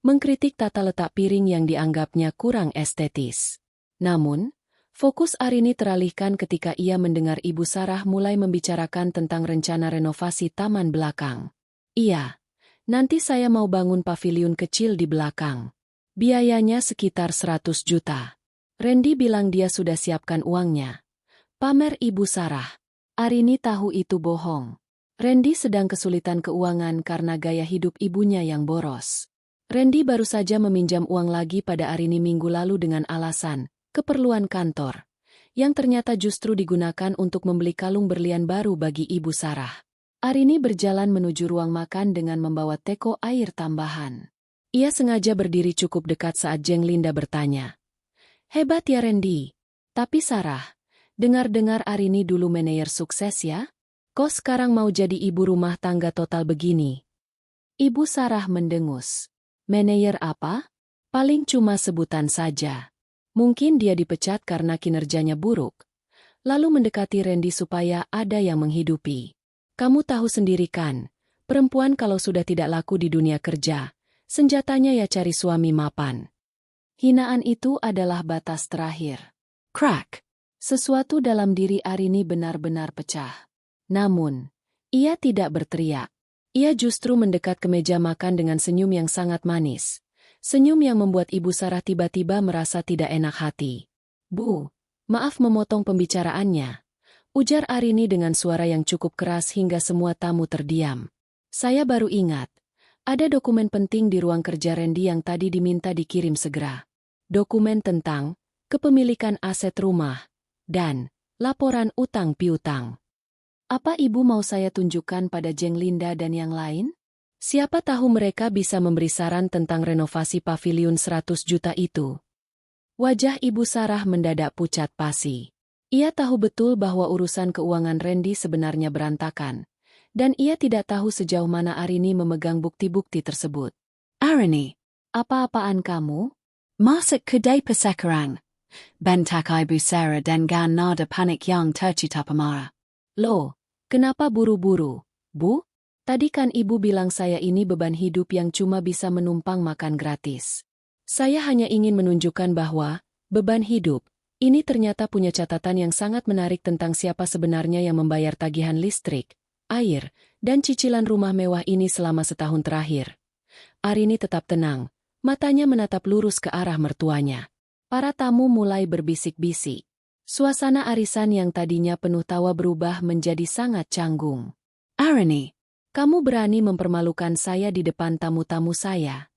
mengkritik tata letak piring yang dianggapnya kurang estetis. Namun, fokus Arini teralihkan ketika ia mendengar Ibu Sarah mulai membicarakan tentang rencana renovasi taman belakang. Iya, nanti saya mau bangun paviliun kecil di belakang. Biayanya sekitar 100 juta. Randy bilang dia sudah siapkan uangnya. Pamer Ibu Sarah. Arini tahu itu bohong. Randy sedang kesulitan keuangan karena gaya hidup ibunya yang boros. Randy baru saja meminjam uang lagi pada Arini minggu lalu dengan alasan keperluan kantor, yang ternyata justru digunakan untuk membeli kalung berlian baru bagi Ibu Sarah. Arini berjalan menuju ruang makan dengan membawa teko air tambahan. Ia sengaja berdiri cukup dekat saat Jeng Linda bertanya. Hebat ya Randy. Tapi Sarah, dengar-dengar Arini dulu manajer sukses ya? Kok sekarang mau jadi ibu rumah tangga total begini? Ibu Sarah mendengus. Manajer apa? Paling cuma sebutan saja. Mungkin dia dipecat karena kinerjanya buruk. Lalu mendekati Randy supaya ada yang menghidupi. Kamu tahu sendiri kan, perempuan kalau sudah tidak laku di dunia kerja, senjatanya ya cari suami mapan. Hinaan itu adalah batas terakhir. Crack! Sesuatu dalam diri Arini benar-benar pecah. Namun, ia tidak berteriak. Ia justru mendekat ke meja makan dengan senyum yang sangat manis. Senyum yang membuat Ibu Sarah tiba-tiba merasa tidak enak hati. Bu, maaf memotong pembicaraannya. Ujar Arini dengan suara yang cukup keras hingga semua tamu terdiam. Saya baru ingat. Ada dokumen penting di ruang kerja Randy yang tadi diminta dikirim segera. Dokumen tentang kepemilikan aset rumah dan laporan utang piutang. Apa ibu mau saya tunjukkan pada Jeng Linda dan yang lain? Siapa tahu mereka bisa memberi saran tentang renovasi paviliun 100 juta itu. Wajah Ibu Sarah mendadak pucat pasi. Ia tahu betul bahwa urusan keuangan Randy sebenarnya berantakan. Dan ia tidak tahu sejauh mana Arini memegang bukti-bukti tersebut. Arini, apa-apaan kamu? Masuk kedai persekarang. Bentak Ibu Sarah dan gan nada panik yang tercita marah. Loh, kenapa buru-buru, Bu? Tadi kan Ibu bilang saya ini beban hidup yang cuma bisa menumpang makan gratis. Saya hanya ingin menunjukkan bahwa beban hidup ini ternyata punya catatan yang sangat menarik tentang siapa sebenarnya yang membayar tagihan listrik, air, dan cicilan rumah mewah ini selama setahun terakhir. Arini tetap tenang, matanya menatap lurus ke arah mertuanya. Para tamu mulai berbisik-bisik. Suasana arisan yang tadinya penuh tawa berubah menjadi sangat canggung. Arini, kamu berani mempermalukan saya di depan tamu-tamu saya.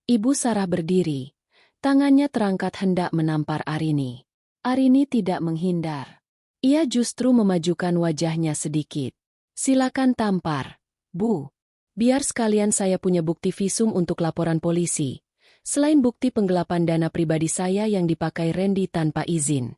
Ibu Sarah berdiri. Tangannya terangkat hendak menampar Arini. Arini tidak menghindar. Ia justru memajukan wajahnya sedikit. Silakan tampar, Bu. Biar sekalian saya punya bukti visum untuk laporan polisi. Selain bukti penggelapan dana pribadi saya yang dipakai Randy tanpa izin.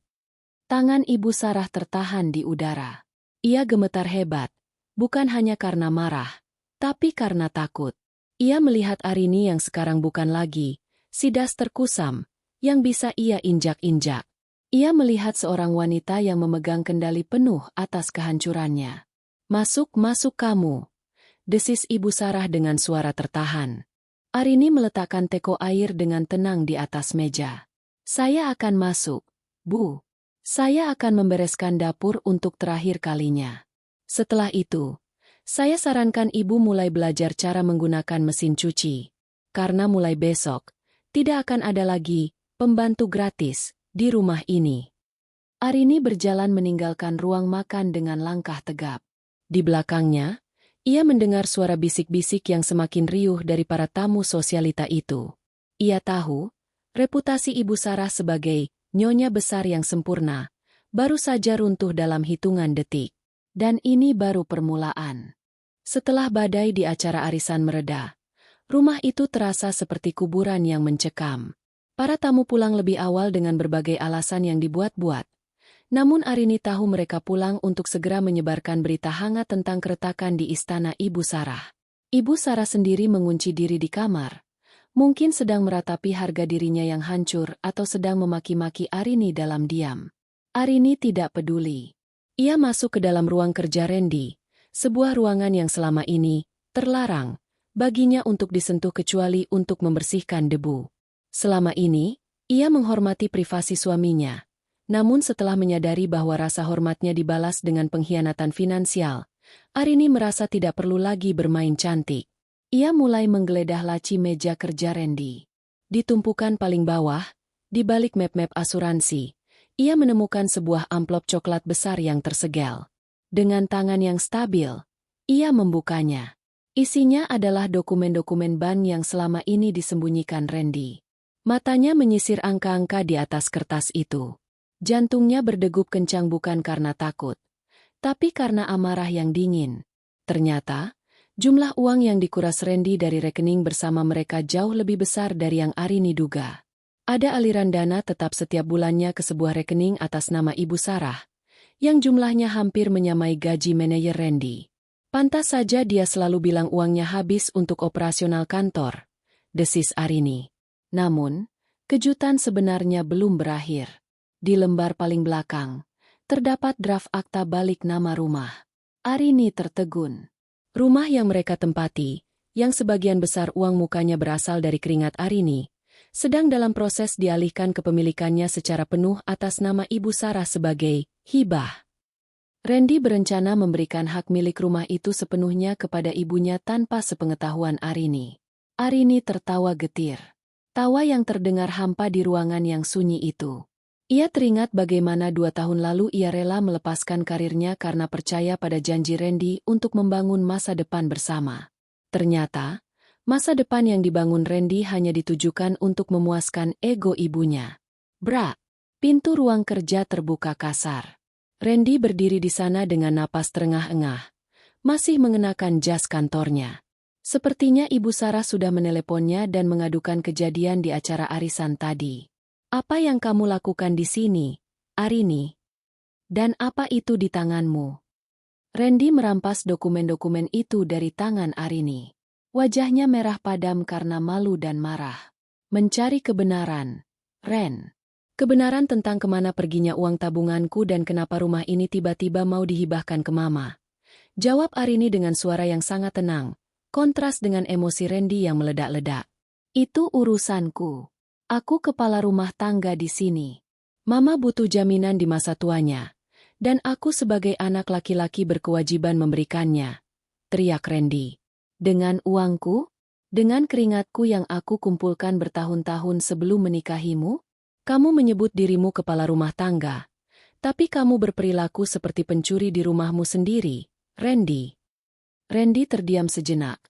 Tangan Ibu Sarah tertahan di udara. Ia gemetar hebat, bukan hanya karena marah, tapi karena takut. Ia melihat Arini yang sekarang bukan lagi si daster kusam yang bisa ia injak-injak. Ia melihat seorang wanita yang memegang kendali penuh atas kehancurannya. Masuk kamu, desis Ibu Sarah dengan suara tertahan. Arini meletakkan teko air dengan tenang di atas meja. Saya akan masuk, Bu. Saya akan membereskan dapur untuk terakhir kalinya. Setelah itu, saya sarankan Ibu mulai belajar cara menggunakan mesin cuci. Karena mulai besok, tidak akan ada lagi pembantu gratis di rumah ini. Arini berjalan meninggalkan ruang makan dengan langkah tegap. Di belakangnya, ia mendengar suara bisik-bisik yang semakin riuh dari para tamu sosialita itu. Ia tahu, reputasi Ibu Sarah sebagai nyonya besar yang sempurna, baru saja runtuh dalam hitungan detik. Dan ini baru permulaan. Setelah badai di acara arisan mereda, rumah itu terasa seperti kuburan yang mencekam. Para tamu pulang lebih awal dengan berbagai alasan yang dibuat-buat. Namun Arini tahu mereka pulang untuk segera menyebarkan berita hangat tentang keretakan di istana Ibu Sarah. Ibu Sarah sendiri mengunci diri di kamar. Mungkin sedang meratapi harga dirinya yang hancur atau sedang memaki-maki Arini dalam diam. Arini tidak peduli. Ia masuk ke dalam ruang kerja Randy, sebuah ruangan yang selama ini terlarang baginya untuk disentuh kecuali untuk membersihkan debu. Selama ini, ia menghormati privasi suaminya. Namun setelah menyadari bahwa rasa hormatnya dibalas dengan pengkhianatan finansial, Arini merasa tidak perlu lagi bermain cantik. Ia mulai menggeledah laci meja kerja Randy. Di tumpukan paling bawah, di balik map-map asuransi, ia menemukan sebuah amplop coklat besar yang tersegel. Dengan tangan yang stabil, ia membukanya. Isinya adalah dokumen-dokumen bank yang selama ini disembunyikan Randy. Matanya menyisir angka-angka di atas kertas itu. Jantungnya berdegup kencang bukan karena takut, tapi karena amarah yang dingin. Ternyata, Jumlah uang yang dikuras Randy dari rekening bersama mereka jauh lebih besar dari yang Arini duga. Ada aliran dana tetap setiap bulannya ke sebuah rekening atas nama Ibu Sarah, yang jumlahnya hampir menyamai gaji manajer Randy. Pantas saja dia selalu bilang uangnya habis untuk operasional kantor, desis Arini. Namun, kejutan sebenarnya belum berakhir. Di lembar paling belakang, terdapat draft akta balik nama rumah. Arini tertegun. Rumah yang mereka tempati, yang sebagian besar uang mukanya berasal dari keringat Arini, sedang dalam proses dialihkan kepemilikannya secara penuh atas nama Ibu Sarah sebagai hibah. Randy berencana memberikan hak milik rumah itu sepenuhnya kepada ibunya tanpa sepengetahuan Arini. Arini tertawa getir. Tawa yang terdengar hampa di ruangan yang sunyi itu. Ia teringat bagaimana 2 tahun lalu ia rela melepaskan karirnya karena percaya pada janji Randy untuk membangun masa depan bersama. Ternyata, masa depan yang dibangun Randy hanya ditujukan untuk memuaskan ego ibunya. Bra! Pintu ruang kerja terbuka kasar. Randy berdiri di sana dengan napas terengah-engah, masih mengenakan jas kantornya. Sepertinya Ibu Sarah sudah meneleponnya dan mengadukan kejadian di acara arisan tadi. Apa yang kamu lakukan di sini, Arini? Dan apa itu di tanganmu? Randy merampas dokumen-dokumen itu dari tangan Arini. Wajahnya merah padam karena malu dan marah. Mencari kebenaran, Ren. Kebenaran tentang kemana perginya uang tabunganku dan kenapa rumah ini tiba-tiba mau dihibahkan ke Mama. Jawab Arini dengan suara yang sangat tenang, kontras dengan emosi Randy yang meledak-ledak. Itu urusanku. Aku kepala rumah tangga di sini. Mama butuh jaminan di masa tuanya, dan aku sebagai anak laki-laki berkewajiban memberikannya, teriak Randy. Dengan uangku? Dengan keringatku yang aku kumpulkan bertahun-tahun sebelum menikahimu? Kamu menyebut dirimu kepala rumah tangga, tapi kamu berperilaku seperti pencuri di rumahmu sendiri, Randy. Randy terdiam sejenak,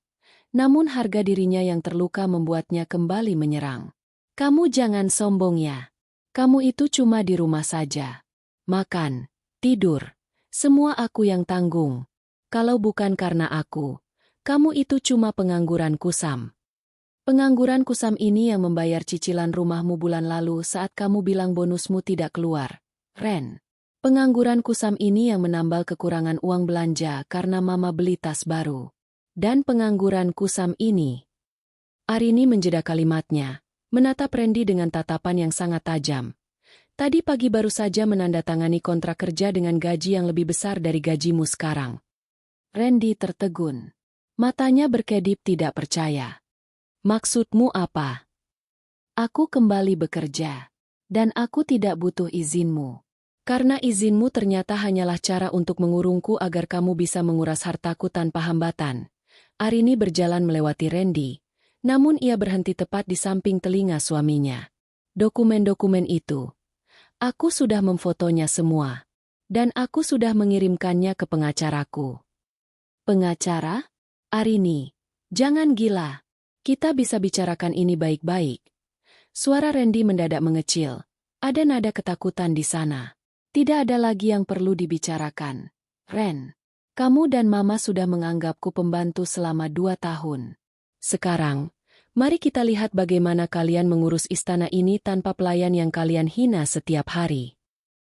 namun harga dirinya yang terluka membuatnya kembali menyerang. Kamu jangan sombong ya. Kamu itu cuma di rumah saja. Makan, tidur, semua aku yang tanggung. Kalau bukan karena aku, kamu itu cuma pengangguran kusam. Pengangguran kusam ini yang membayar cicilan rumahmu bulan lalu saat kamu bilang bonusmu tidak keluar, Ren. Pengangguran kusam ini yang menambal kekurangan uang belanja karena Mama beli tas baru. Dan pengangguran kusam ini. Arini menjeda kalimatnya, menatap Randy dengan tatapan yang sangat tajam. Tadi pagi baru saja menandatangani kontrak kerja dengan gaji yang lebih besar dari gajimu sekarang. Randy tertegun. Matanya berkedip tidak percaya. Maksudmu apa? Aku kembali bekerja. Dan aku tidak butuh izinmu. Karena izinmu ternyata hanyalah cara untuk mengurungku agar kamu bisa menguras hartaku tanpa hambatan. Arini berjalan melewati Randy. Namun ia berhenti tepat di samping telinga suaminya. Dokumen-dokumen itu. Aku sudah memfotonya semua. Dan aku sudah mengirimkannya ke pengacaraku. Pengacara? Arini, jangan gila. Kita bisa bicarakan ini baik-baik. Suara Randy mendadak mengecil. Ada nada ketakutan di sana. Tidak ada lagi yang perlu dibicarakan. Ren, kamu dan Mama sudah menganggapku pembantu selama 2 tahun. Sekarang, mari kita lihat bagaimana kalian mengurus istana ini tanpa pelayan yang kalian hina setiap hari.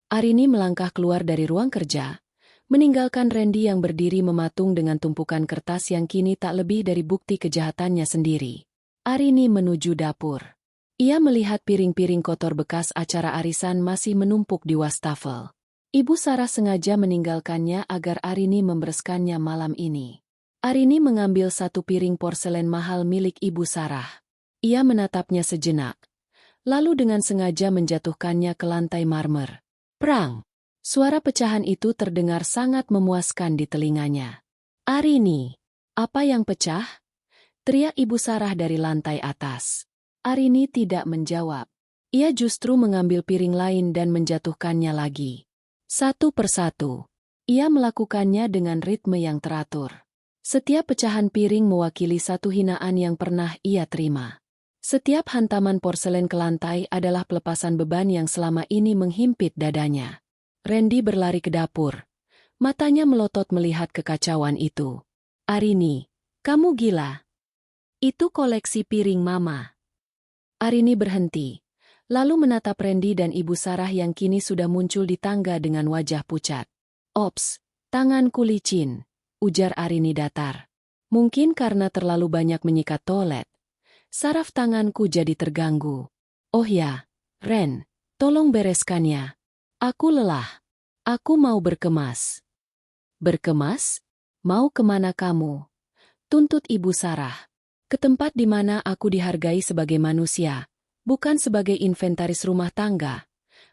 Arini melangkah keluar dari ruang kerja, meninggalkan Randy yang berdiri mematung dengan tumpukan kertas yang kini tak lebih dari bukti kejahatannya sendiri. Arini menuju dapur. Ia melihat piring-piring kotor bekas acara arisan masih menumpuk di wastafel. Ibu Sarah sengaja meninggalkannya agar Arini membereskannya malam ini. Arini mengambil satu piring porselen mahal milik Ibu Sarah. Ia menatapnya sejenak, lalu dengan sengaja menjatuhkannya ke lantai marmer. Prang! Suara pecahan itu terdengar sangat memuaskan di telinganya. Arini, apa yang pecah? Teriak Ibu Sarah dari lantai atas. Arini tidak menjawab. Ia justru mengambil piring lain dan menjatuhkannya lagi. Satu persatu. Ia melakukannya dengan ritme yang teratur. Setiap pecahan piring mewakili satu hinaan yang pernah ia terima. Setiap hantaman porselen ke lantai adalah pelepasan beban yang selama ini menghimpit dadanya. Randy berlari ke dapur. Matanya melotot melihat kekacauan itu. Arini, Kamu gila. Itu koleksi piring Mama. Arini berhenti, lalu menatap Randy dan Ibu Sarah yang kini sudah muncul di tangga dengan wajah pucat. Ops, tanganku licin, ujar Arini datar. Mungkin karena terlalu banyak menyikat toilet. Saraf tanganku jadi terganggu. Oh ya, Ren, tolong bereskannya. Aku lelah. Aku mau berkemas. Berkemas? Mau kemana kamu? Tuntut Ibu Sarah. Ke tempat di mana aku dihargai sebagai manusia, bukan sebagai inventaris rumah tangga.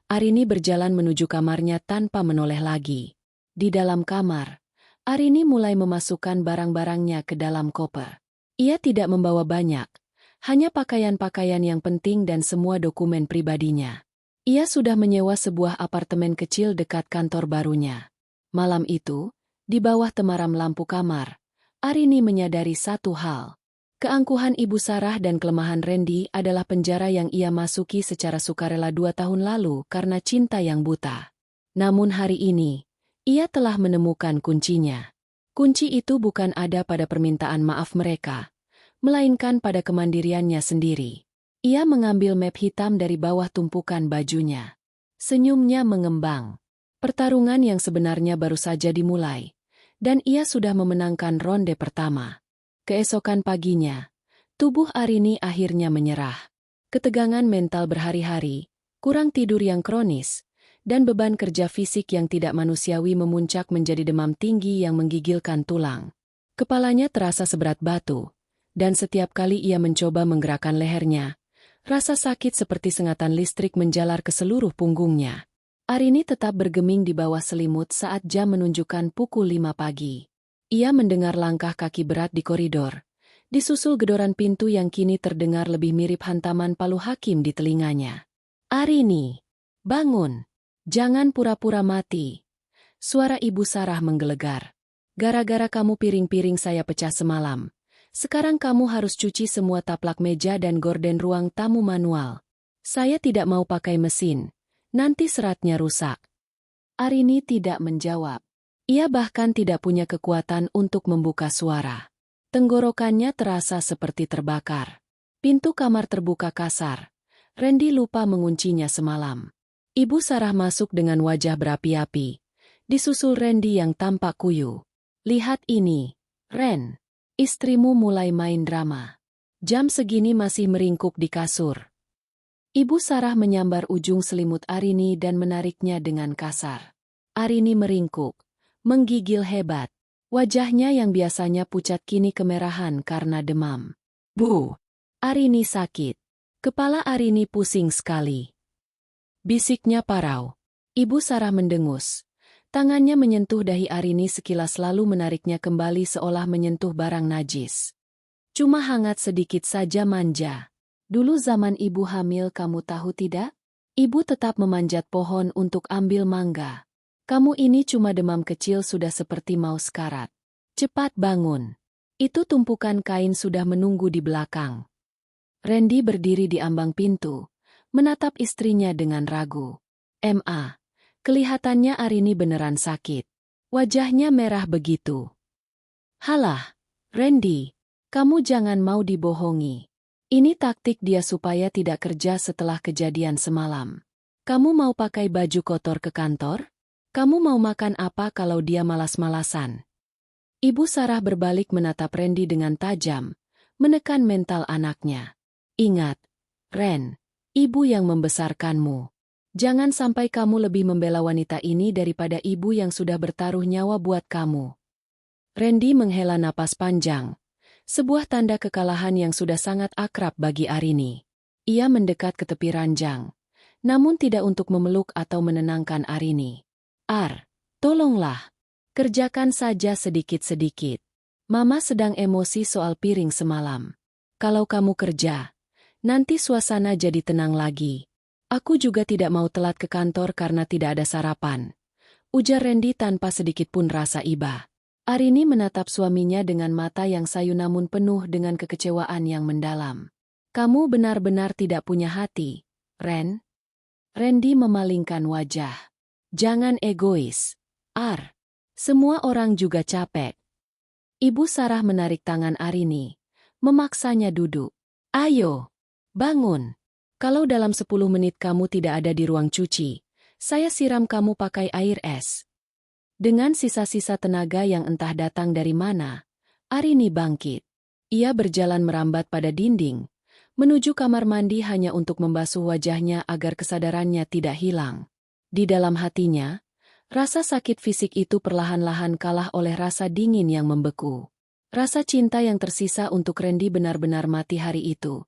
Arini berjalan menuju kamarnya tanpa menoleh lagi. Di dalam kamar, Arini mulai memasukkan barang-barangnya ke dalam koper. Ia tidak membawa banyak. Hanya pakaian-pakaian yang penting dan semua dokumen pribadinya. Ia sudah menyewa sebuah apartemen kecil dekat kantor barunya. Malam itu, di bawah temaram lampu kamar, Arini menyadari satu hal. Keangkuhan Ibu Sarah dan kelemahan Randy adalah penjara yang ia masuki secara sukarela 2 tahun lalu karena cinta yang buta. Namun hari ini, ia telah menemukan kuncinya. Kunci itu bukan ada pada permintaan maaf mereka, melainkan pada kemandiriannya sendiri. Ia mengambil map hitam dari bawah tumpukan bajunya. Senyumnya mengembang. Pertarungan yang sebenarnya baru saja dimulai, dan ia sudah memenangkan ronde pertama. Keesokan paginya, tubuh Arini akhirnya menyerah. Ketegangan mental berhari-hari, kurang tidur yang kronis, dan beban kerja fisik yang tidak manusiawi memuncak menjadi demam tinggi yang menggigilkan tulang. Kepalanya terasa seberat batu. Dan setiap kali ia mencoba menggerakkan lehernya, rasa sakit seperti sengatan listrik menjalar ke seluruh punggungnya. Arini tetap bergeming di bawah selimut saat jam menunjukkan pukul 5 pagi. Ia mendengar langkah kaki berat di koridor, disusul gedoran pintu yang kini terdengar lebih mirip hantaman palu hakim di telinganya. Arini, bangun! Jangan pura-pura mati. Suara Ibu Sarah menggelegar. Gara-gara kamu piring-piring saya pecah semalam. Sekarang kamu harus cuci semua taplak meja dan gorden ruang tamu manual. Saya tidak mau pakai mesin. Nanti seratnya rusak. Arini tidak menjawab. Ia bahkan tidak punya kekuatan untuk membuka suara. Tenggorokannya terasa seperti terbakar. Pintu kamar terbuka kasar. Randy lupa menguncinya semalam. Ibu Sarah masuk dengan wajah berapi-api. Disusul Randy yang tampak kuyu. Lihat ini, Ren. Istrimu mulai main drama. Jam segini masih meringkuk di kasur. Ibu Sarah menyambar ujung selimut Arini dan menariknya dengan kasar. Arini meringkuk, menggigil hebat. Wajahnya yang biasanya pucat kini kemerahan karena demam. Bu! Arini sakit. Kepala Arini pusing sekali. Bisiknya parau. Ibu Sarah mendengus. Tangannya menyentuh dahi Arini sekilas lalu menariknya kembali seolah menyentuh barang najis. Cuma hangat sedikit saja manja. Dulu zaman ibu hamil kamu tahu tidak? Ibu tetap memanjat pohon untuk ambil mangga. Kamu ini cuma demam kecil sudah seperti mau sekarat. Cepat bangun. Itu tumpukan kain sudah menunggu di belakang. Randy berdiri di ambang pintu, menatap istrinya dengan ragu. Ma. Kelihatannya Arini beneran sakit. Wajahnya merah begitu. Halah, Randy, kamu jangan mau dibohongi. Ini taktik dia supaya tidak kerja setelah kejadian semalam. Kamu mau pakai baju kotor ke kantor? Kamu mau makan apa kalau dia malas-malasan? Ibu Sarah berbalik menatap Randy dengan tajam, menekan mental anaknya. Ingat, Ren, ibu yang membesarkanmu. Jangan sampai kamu lebih membela wanita ini daripada ibu yang sudah bertaruh nyawa buat kamu. Randy menghela napas panjang. Sebuah tanda kekalahan yang sudah sangat akrab bagi Arini. Ia mendekat ke tepi ranjang, namun tidak untuk memeluk atau menenangkan Arini. Tolonglah. Kerjakan saja sedikit-sedikit. Mama sedang emosi soal piring semalam. Kalau kamu kerja, nanti suasana jadi tenang lagi. Aku juga tidak mau telat ke kantor karena tidak ada sarapan. Ujar Randy tanpa sedikit pun rasa iba. Arini menatap suaminya dengan mata yang sayu namun penuh dengan kekecewaan yang mendalam. Kamu benar-benar tidak punya hati, Ren? Randy memalingkan wajah. Jangan egois. Semua orang juga capek. Ibu Sarah menarik tangan Arini, memaksanya duduk. Ayo, bangun. Kalau dalam 10 menit kamu tidak ada di ruang cuci, saya siram kamu pakai air es. Dengan sisa-sisa tenaga yang entah datang dari mana, Arini bangkit. Ia berjalan merambat pada dinding, menuju kamar mandi hanya untuk membasuh wajahnya agar kesadarannya tidak hilang. Di dalam hatinya, rasa sakit fisik itu perlahan-lahan kalah oleh rasa dingin yang membeku. Rasa cinta yang tersisa untuk Randy benar-benar mati hari itu,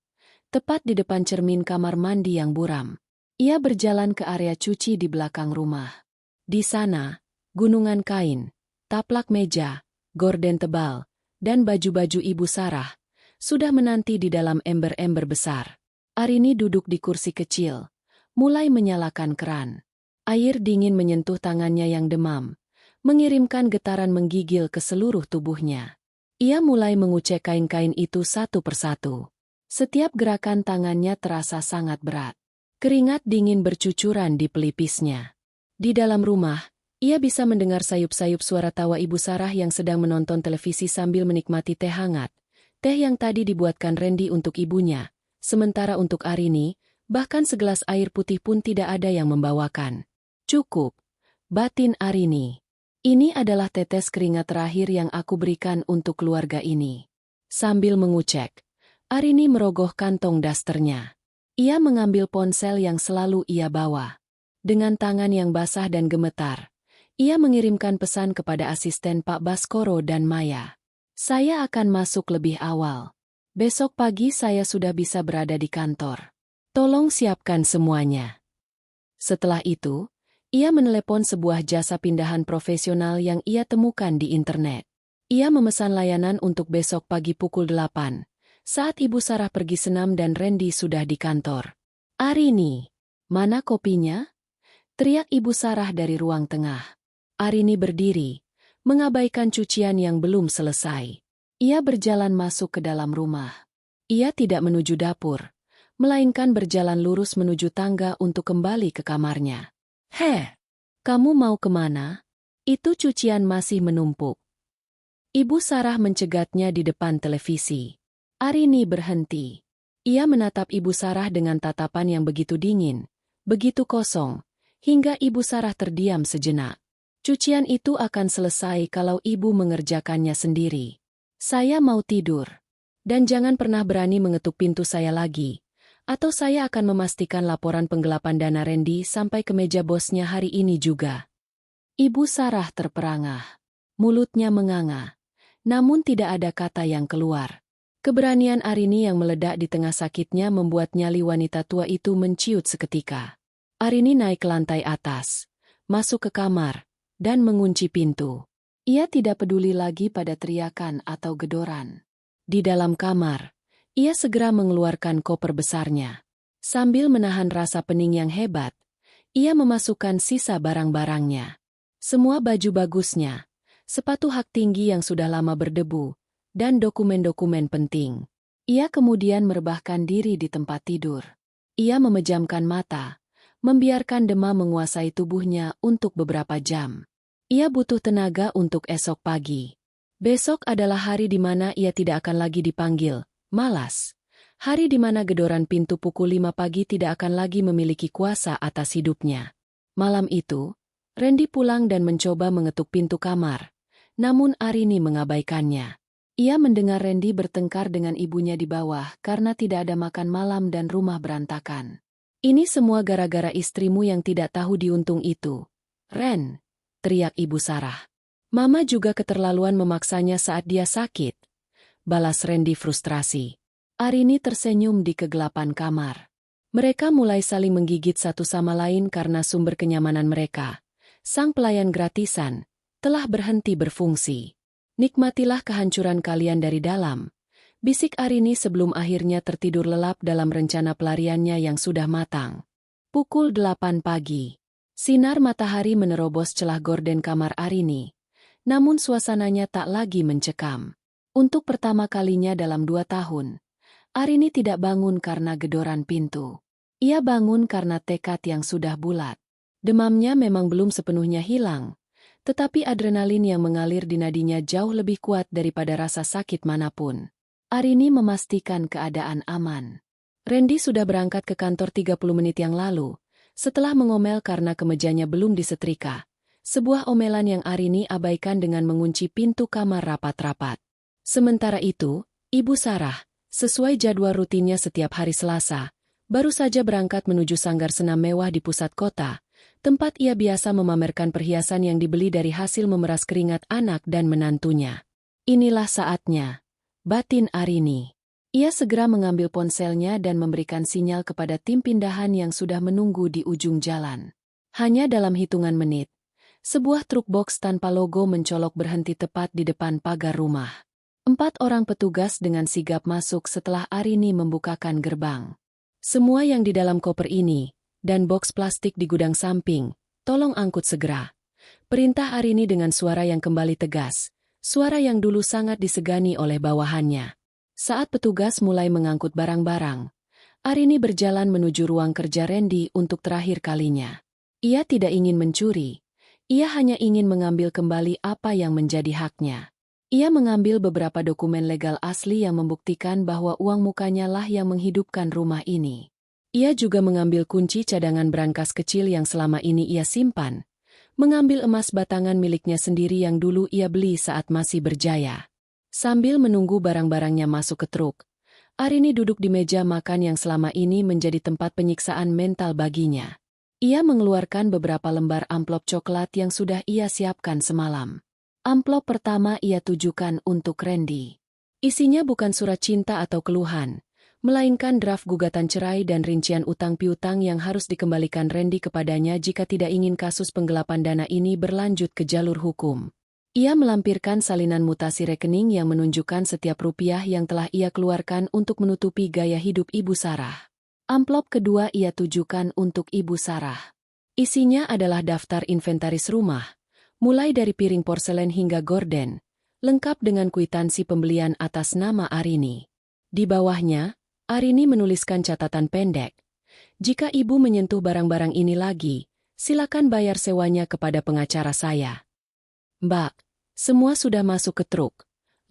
tepat di depan cermin kamar mandi yang buram. Ia berjalan ke area cuci di belakang rumah. Di sana, gunungan kain, taplak meja, gorden tebal, dan baju-baju Ibu Sarah sudah menanti di dalam ember-ember besar. Arini duduk di kursi kecil, mulai menyalakan keran. Air dingin menyentuh tangannya yang demam, mengirimkan getaran menggigil ke seluruh tubuhnya. Ia mulai mengucek kain-kain itu satu persatu. Setiap gerakan tangannya terasa sangat berat. Keringat dingin bercucuran di pelipisnya. Di dalam rumah, ia bisa mendengar sayup-sayup suara tawa Ibu Sarah yang sedang menonton televisi sambil menikmati teh hangat. Teh yang tadi dibuatkan Randy untuk ibunya. Sementara untuk Arini, bahkan segelas air putih pun tidak ada yang membawakan. Cukup, batin Arini. Ini adalah tetes keringat terakhir yang aku berikan untuk keluarga ini. Sambil mengucek, Arini merogoh kantong dasternya. Ia mengambil ponsel yang selalu ia bawa. Dengan tangan yang basah dan gemetar, ia mengirimkan pesan kepada asisten Pak Baskoro dan Maya. Saya akan masuk lebih awal. Besok pagi saya sudah bisa berada di kantor. Tolong siapkan semuanya. Setelah itu, ia menelepon sebuah jasa pindahan profesional yang ia temukan di internet. Ia memesan layanan untuk besok pagi pukul 8, saat Ibu Sarah pergi senam dan Randy sudah di kantor. Arini, mana kopinya? Teriak Ibu Sarah dari ruang tengah. Arini berdiri, mengabaikan cucian yang belum selesai. Ia berjalan masuk ke dalam rumah. Ia tidak menuju dapur, melainkan berjalan lurus menuju tangga untuk kembali ke kamarnya. Kamu mau kemana? Itu cucian masih menumpuk. Ibu Sarah mencegatnya di depan televisi. Arini berhenti. Ia menatap Ibu Sarah dengan tatapan yang begitu dingin, begitu kosong, hingga Ibu Sarah terdiam sejenak. Cucian itu akan selesai kalau ibu mengerjakannya sendiri. Saya mau tidur. Dan jangan pernah berani mengetuk pintu saya lagi. Atau saya akan memastikan laporan penggelapan dana Randy sampai ke meja bosnya hari ini juga. Ibu Sarah terperangah. Mulutnya menganga. Namun tidak ada kata yang keluar. Keberanian Arini yang meledak di tengah sakitnya membuat nyali wanita tua itu menciut seketika. Arini naik ke lantai atas, masuk ke kamar, dan mengunci pintu. Ia tidak peduli lagi pada teriakan atau gedoran. Di dalam kamar, ia segera mengeluarkan koper besarnya. Sambil menahan rasa pening yang hebat, ia memasukkan sisa barang-barangnya. Semua baju bagusnya, sepatu hak tinggi yang sudah lama berdebu, dan dokumen-dokumen penting. Ia kemudian merebahkan diri di tempat tidur. Ia memejamkan mata, membiarkan demam menguasai tubuhnya untuk beberapa jam. Ia butuh tenaga untuk esok pagi. Besok adalah hari di mana ia tidak akan lagi dipanggil, malas. Hari di mana gedoran pintu pukul 5 pagi tidak akan lagi memiliki kuasa atas hidupnya. Malam itu, Randy pulang dan mencoba mengetuk pintu kamar. Namun Arini mengabaikannya. Ia mendengar Randy bertengkar dengan ibunya di bawah karena tidak ada makan malam dan rumah berantakan. Ini semua gara-gara istrimu yang tidak tahu diuntung itu. Ren, teriak Ibu Sarah. Mama juga keterlaluan memaksanya saat dia sakit. Balas Randy frustrasi. Arini tersenyum di kegelapan kamar. Mereka mulai saling menggigit satu sama lain karena sumber kenyamanan mereka, sang pelayan gratisan, telah berhenti berfungsi. Nikmatilah kehancuran kalian dari dalam, bisik Arini sebelum akhirnya tertidur lelap dalam rencana pelariannya yang sudah matang. Pukul 8 pagi. Sinar matahari menerobos celah gorden kamar Arini. Namun suasananya tak lagi mencekam. Untuk pertama kalinya dalam 2 tahun, Arini tidak bangun karena gedoran pintu. Ia bangun karena tekad yang sudah bulat. Demamnya memang belum sepenuhnya hilang, tetapi adrenalin yang mengalir di nadinya jauh lebih kuat daripada rasa sakit manapun. Arini memastikan keadaan aman. Randy sudah berangkat ke kantor 30 menit yang lalu, setelah mengomel karena kemejanya belum disetrika. Sebuah omelan yang Arini abaikan dengan mengunci pintu kamar rapat-rapat. Sementara itu, Ibu Sarah, sesuai jadwal rutinnya setiap hari Selasa, baru saja berangkat menuju sanggar senam mewah di pusat kota, tempat ia biasa memamerkan perhiasan yang dibeli dari hasil memeras keringat anak dan menantunya. Inilah saatnya, batin Arini. Ia segera mengambil ponselnya dan memberikan sinyal kepada tim pindahan yang sudah menunggu di ujung jalan. Hanya dalam hitungan menit, sebuah truk box tanpa logo mencolok berhenti tepat di depan pagar rumah. 4 orang petugas dengan sigap masuk setelah Arini membukakan gerbang. Semua yang di dalam koper ini, dan box plastik di gudang samping, tolong angkut segera. Perintah Arini dengan suara yang kembali tegas, suara yang dulu sangat disegani oleh bawahannya. Saat petugas mulai mengangkut barang-barang, Arini berjalan menuju ruang kerja Randy untuk terakhir kalinya. Ia tidak ingin mencuri. Ia hanya ingin mengambil kembali apa yang menjadi haknya. Ia mengambil beberapa dokumen legal asli yang membuktikan bahwa uang mukanya lah yang menghidupkan rumah ini. Ia juga mengambil kunci cadangan brankas kecil yang selama ini ia simpan, mengambil emas batangan miliknya sendiri yang dulu ia beli saat masih berjaya. Sambil menunggu barang-barangnya masuk ke truk, Arini duduk di meja makan yang selama ini menjadi tempat penyiksaan mental baginya. Ia mengeluarkan beberapa lembar amplop coklat yang sudah ia siapkan semalam. Amplop pertama ia tujukan untuk Randy. Isinya bukan surat cinta atau keluhan, melainkan draft gugatan cerai dan rincian utang piutang yang harus dikembalikan Randy kepadanya jika tidak ingin kasus penggelapan dana ini berlanjut ke jalur hukum. Ia melampirkan salinan mutasi rekening yang menunjukkan setiap rupiah yang telah ia keluarkan untuk menutupi gaya hidup Ibu Sarah. Amplop kedua ia tujukan untuk Ibu Sarah. Isinya adalah daftar inventaris rumah, mulai dari piring porselen hingga gorden, lengkap dengan kwitansi pembelian atas nama Arini. Di bawahnya, Arini menuliskan catatan pendek. Jika ibu menyentuh barang-barang ini lagi, silakan bayar sewanya kepada pengacara saya. Mbak, semua sudah masuk ke truk,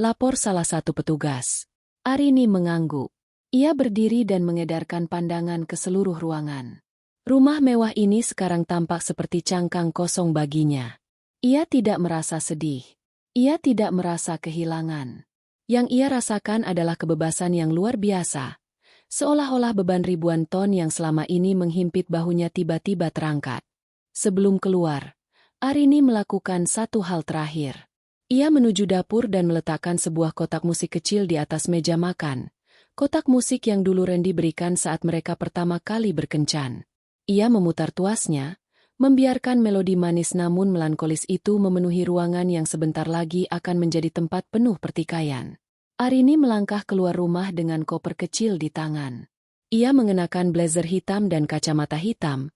lapor salah satu petugas. Arini mengangguk. Ia berdiri dan mengedarkan pandangan ke seluruh ruangan. Rumah mewah ini sekarang tampak seperti cangkang kosong baginya. Ia tidak merasa sedih. Ia tidak merasa kehilangan. Yang ia rasakan adalah kebebasan yang luar biasa. Seolah-olah beban ribuan ton yang selama ini menghimpit bahunya tiba-tiba terangkat. Sebelum keluar, Arini melakukan satu hal terakhir. Ia menuju dapur dan meletakkan sebuah kotak musik kecil di atas meja makan. Kotak musik yang dulu Randy berikan saat mereka pertama kali berkencan. Ia memutar tuasnya, membiarkan melodi manis namun melankolis itu memenuhi ruangan yang sebentar lagi akan menjadi tempat penuh pertikaian. Arini melangkah keluar rumah dengan koper kecil di tangan. Ia mengenakan blazer hitam dan kacamata hitam.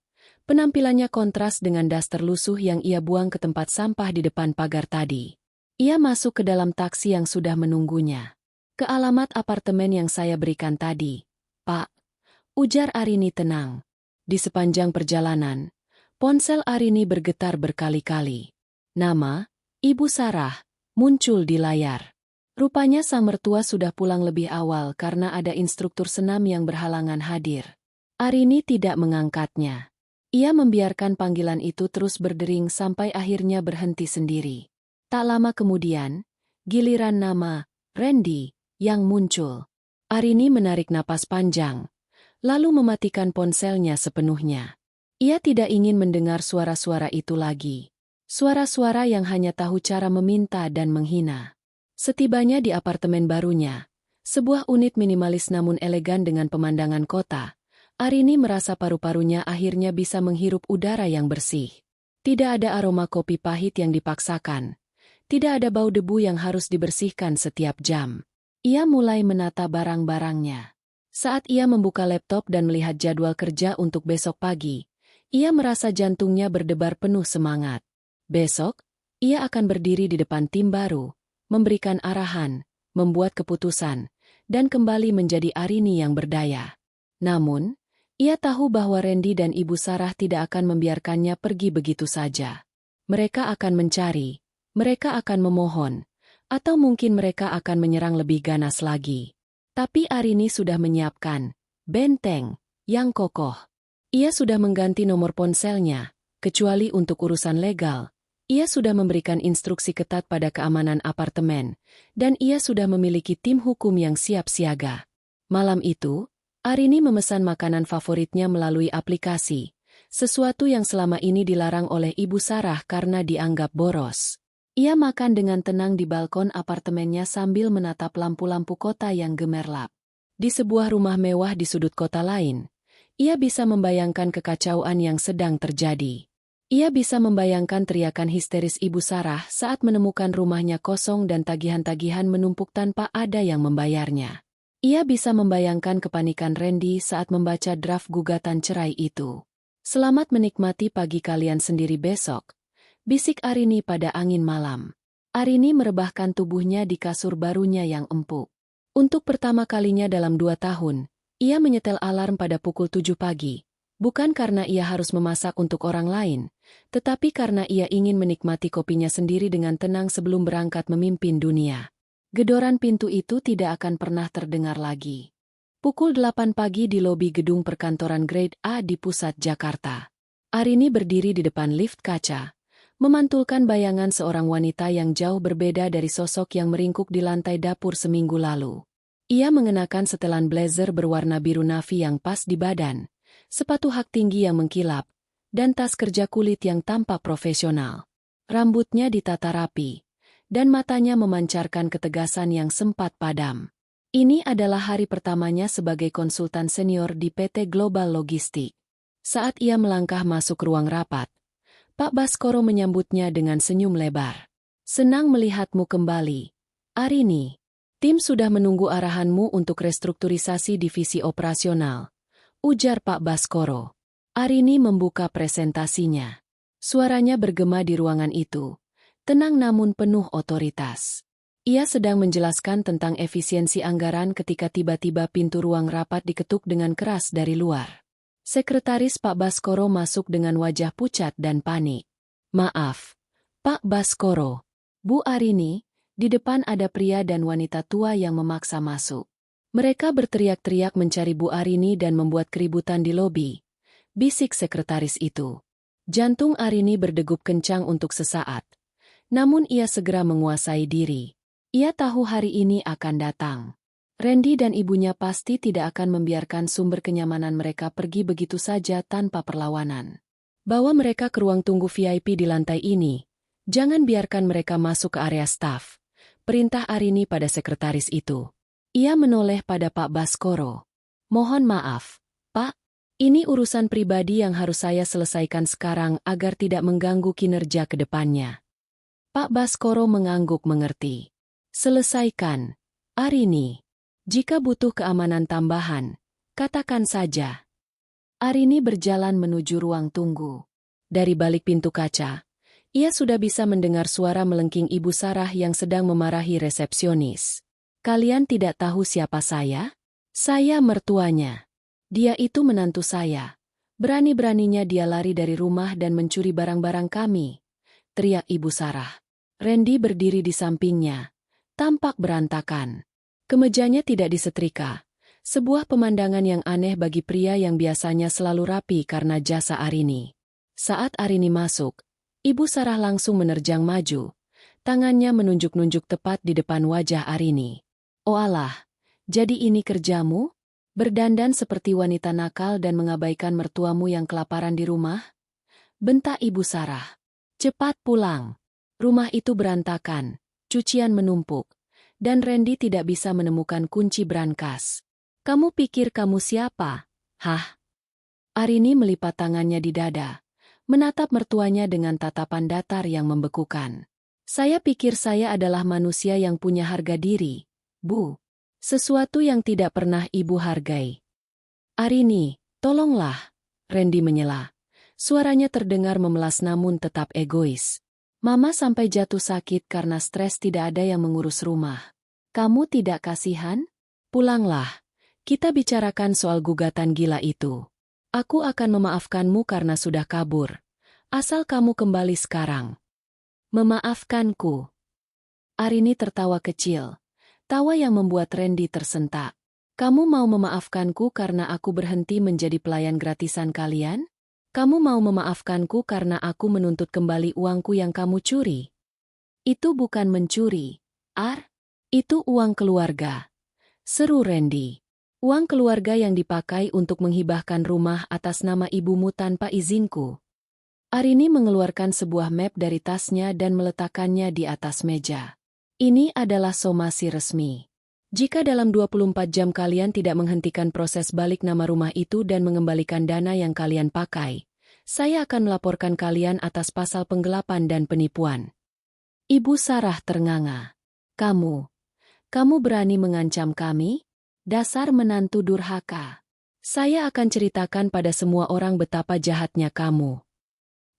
Penampilannya kontras dengan daster lusuh yang ia buang ke tempat sampah di depan pagar tadi. Ia masuk ke dalam taksi yang sudah menunggunya. Ke alamat apartemen yang saya berikan tadi, Pak, ujar Arini tenang. Di sepanjang perjalanan, ponsel Arini bergetar berkali-kali. Nama, Ibu Sarah, muncul di layar. Rupanya sang mertua sudah pulang lebih awal karena ada instruktur senam yang berhalangan hadir. Arini tidak mengangkatnya. Ia membiarkan panggilan itu terus berdering sampai akhirnya berhenti sendiri. Tak lama kemudian, giliran nama, Randy, yang muncul. Arini menarik napas panjang, lalu mematikan ponselnya sepenuhnya. Ia tidak ingin mendengar suara-suara itu lagi. Suara-suara yang hanya tahu cara meminta dan menghina. Setibanya di apartemen barunya, sebuah unit minimalis namun elegan dengan pemandangan kota, Arini merasa paru-parunya akhirnya bisa menghirup udara yang bersih. Tidak ada aroma kopi pahit yang dipaksakan. Tidak ada bau debu yang harus dibersihkan setiap jam. Ia mulai menata barang-barangnya. Saat ia membuka laptop dan melihat jadwal kerja untuk besok pagi, ia merasa jantungnya berdebar penuh semangat. Besok, ia akan berdiri di depan tim baru, memberikan arahan, membuat keputusan, dan kembali menjadi Arini yang berdaya. Namun, ia tahu bahwa Randy dan Ibu Sarah tidak akan membiarkannya pergi begitu saja. Mereka akan mencari, mereka akan memohon, atau mungkin mereka akan menyerang lebih ganas lagi. Tapi Arini sudah menyiapkan benteng yang kokoh. Ia sudah mengganti nomor ponselnya, kecuali untuk urusan legal. Ia sudah memberikan instruksi ketat pada keamanan apartemen, dan ia sudah memiliki tim hukum yang siap siaga. Malam itu, Arini memesan makanan favoritnya melalui aplikasi, sesuatu yang selama ini dilarang oleh Ibu Sarah karena dianggap boros. Ia makan dengan tenang di balkon apartemennya sambil menatap lampu-lampu kota yang gemerlap. Di sebuah rumah mewah di sudut kota lain, ia bisa membayangkan kekacauan yang sedang terjadi. Ia bisa membayangkan teriakan histeris Ibu Sarah saat menemukan rumahnya kosong dan tagihan-tagihan menumpuk tanpa ada yang membayarnya. Ia bisa membayangkan kepanikan Randy saat membaca draft gugatan cerai itu. "Selamat menikmati pagi kalian sendiri besok," bisik Arini pada angin malam. Arini merebahkan tubuhnya di kasur barunya yang empuk. Untuk pertama kalinya dalam 2 tahun, ia menyetel alarm pada pukul 7 pagi. Bukan karena ia harus memasak untuk orang lain, tetapi karena ia ingin menikmati kopinya sendiri dengan tenang sebelum berangkat memimpin dunia. Gedoran pintu itu tidak akan pernah terdengar lagi. Pukul 8 pagi di lobi gedung perkantoran Grade A di pusat Jakarta. Arini berdiri di depan lift kaca, memantulkan bayangan seorang wanita yang jauh berbeda dari sosok yang meringkuk di lantai dapur seminggu lalu. Ia mengenakan setelan blazer berwarna biru navy yang pas di badan, sepatu hak tinggi yang mengkilap, dan tas kerja kulit yang tampak profesional. Rambutnya ditata rapi, dan matanya memancarkan ketegasan yang sempat padam. Ini adalah hari pertamanya sebagai konsultan senior di PT Global Logistik. Saat ia melangkah masuk ruang rapat, Pak Baskoro menyambutnya dengan senyum lebar. "Senang melihatmu kembali, Arini. Tim sudah menunggu arahanmu untuk restrukturisasi divisi operasional," ujar Pak Baskoro. Arini membuka presentasinya. Suaranya bergema di ruangan itu, tenang namun penuh otoritas. Ia sedang menjelaskan tentang efisiensi anggaran ketika tiba-tiba pintu ruang rapat diketuk dengan keras dari luar. Sekretaris Pak Baskoro masuk dengan wajah pucat dan panik. "Maaf, Pak Baskoro, Bu Arini," di depan ada pria dan wanita tua yang memaksa masuk. Mereka berteriak-teriak mencari Bu Arini dan membuat keributan di lobi, bisik sekretaris itu. Jantung Arini berdegup kencang untuk sesaat, namun ia segera menguasai diri. Ia tahu hari ini akan datang. Randy dan ibunya pasti tidak akan membiarkan sumber kenyamanan mereka pergi begitu saja tanpa perlawanan. Bawa mereka ke ruang tunggu VIP di lantai ini. Jangan biarkan mereka masuk ke area staf, perintah Arini pada sekretaris itu. Ia menoleh pada Pak Baskoro. "Mohon maaf, Pak. Ini urusan pribadi yang harus saya selesaikan sekarang agar tidak mengganggu kinerja ke depannya." Pak Baskoro mengangguk mengerti. "Selesaikan, Arini. Jika butuh keamanan tambahan, katakan saja." Arini berjalan menuju ruang tunggu. Dari balik pintu kaca, ia sudah bisa mendengar suara melengking Ibu Sarah yang sedang memarahi resepsionis. "Kalian tidak tahu siapa saya? Saya mertuanya. Dia itu menantu saya. Berani-beraninya dia lari dari rumah dan mencuri barang-barang kami," teriak Ibu Sarah. Randy berdiri di sampingnya, tampak berantakan. Kemejanya tidak disetrika, sebuah pemandangan yang aneh bagi pria yang biasanya selalu rapi karena jasa Arini. Saat Arini masuk, Ibu Sarah langsung menerjang maju, tangannya menunjuk-nunjuk tepat di depan wajah Arini. "Oh alah, jadi ini kerjamu? Berdandan seperti wanita nakal dan mengabaikan mertuamu yang kelaparan di rumah?" bentak Ibu Sarah. "Cepat pulang. Rumah itu berantakan, cucian menumpuk, dan Randy tidak bisa menemukan kunci brankas. Kamu pikir kamu siapa? Hah?" Arini melipat tangannya di dada, menatap mertuanya dengan tatapan datar yang membekukan. "Saya pikir saya adalah manusia yang punya harga diri, Bu. Sesuatu yang tidak pernah Ibu hargai." "Arini, tolonglah," Randy menyela. Suaranya terdengar memelas namun tetap egois. "Mama sampai jatuh sakit karena stres tidak ada yang mengurus rumah. Kamu tidak kasihan? Pulanglah. Kita bicarakan soal gugatan gila itu. Aku akan memaafkanmu karena sudah kabur. Asal kamu kembali sekarang." Memaafkanku. Arini tertawa kecil. Tawa yang membuat Randy tersentak. Kamu mau memaafkanku karena aku berhenti menjadi pelayan gratisan kalian? Kamu mau memaafkanku karena aku menuntut kembali uangku yang kamu curi? Itu bukan mencuri, Ar. Itu uang keluarga. Seru Randy. Uang keluarga yang dipakai untuk menghibahkan rumah atas nama ibumu tanpa izinku. Arini mengeluarkan sebuah map dari tasnya dan meletakkannya di atas meja. Ini adalah somasi resmi. Jika dalam 24 jam kalian tidak menghentikan proses balik nama rumah itu dan mengembalikan dana yang kalian pakai, saya akan melaporkan kalian atas pasal penggelapan dan penipuan. Ibu Sarah ternganga. Kamu berani mengancam kami? Dasar menantu durhaka. Saya akan ceritakan pada semua orang betapa jahatnya kamu.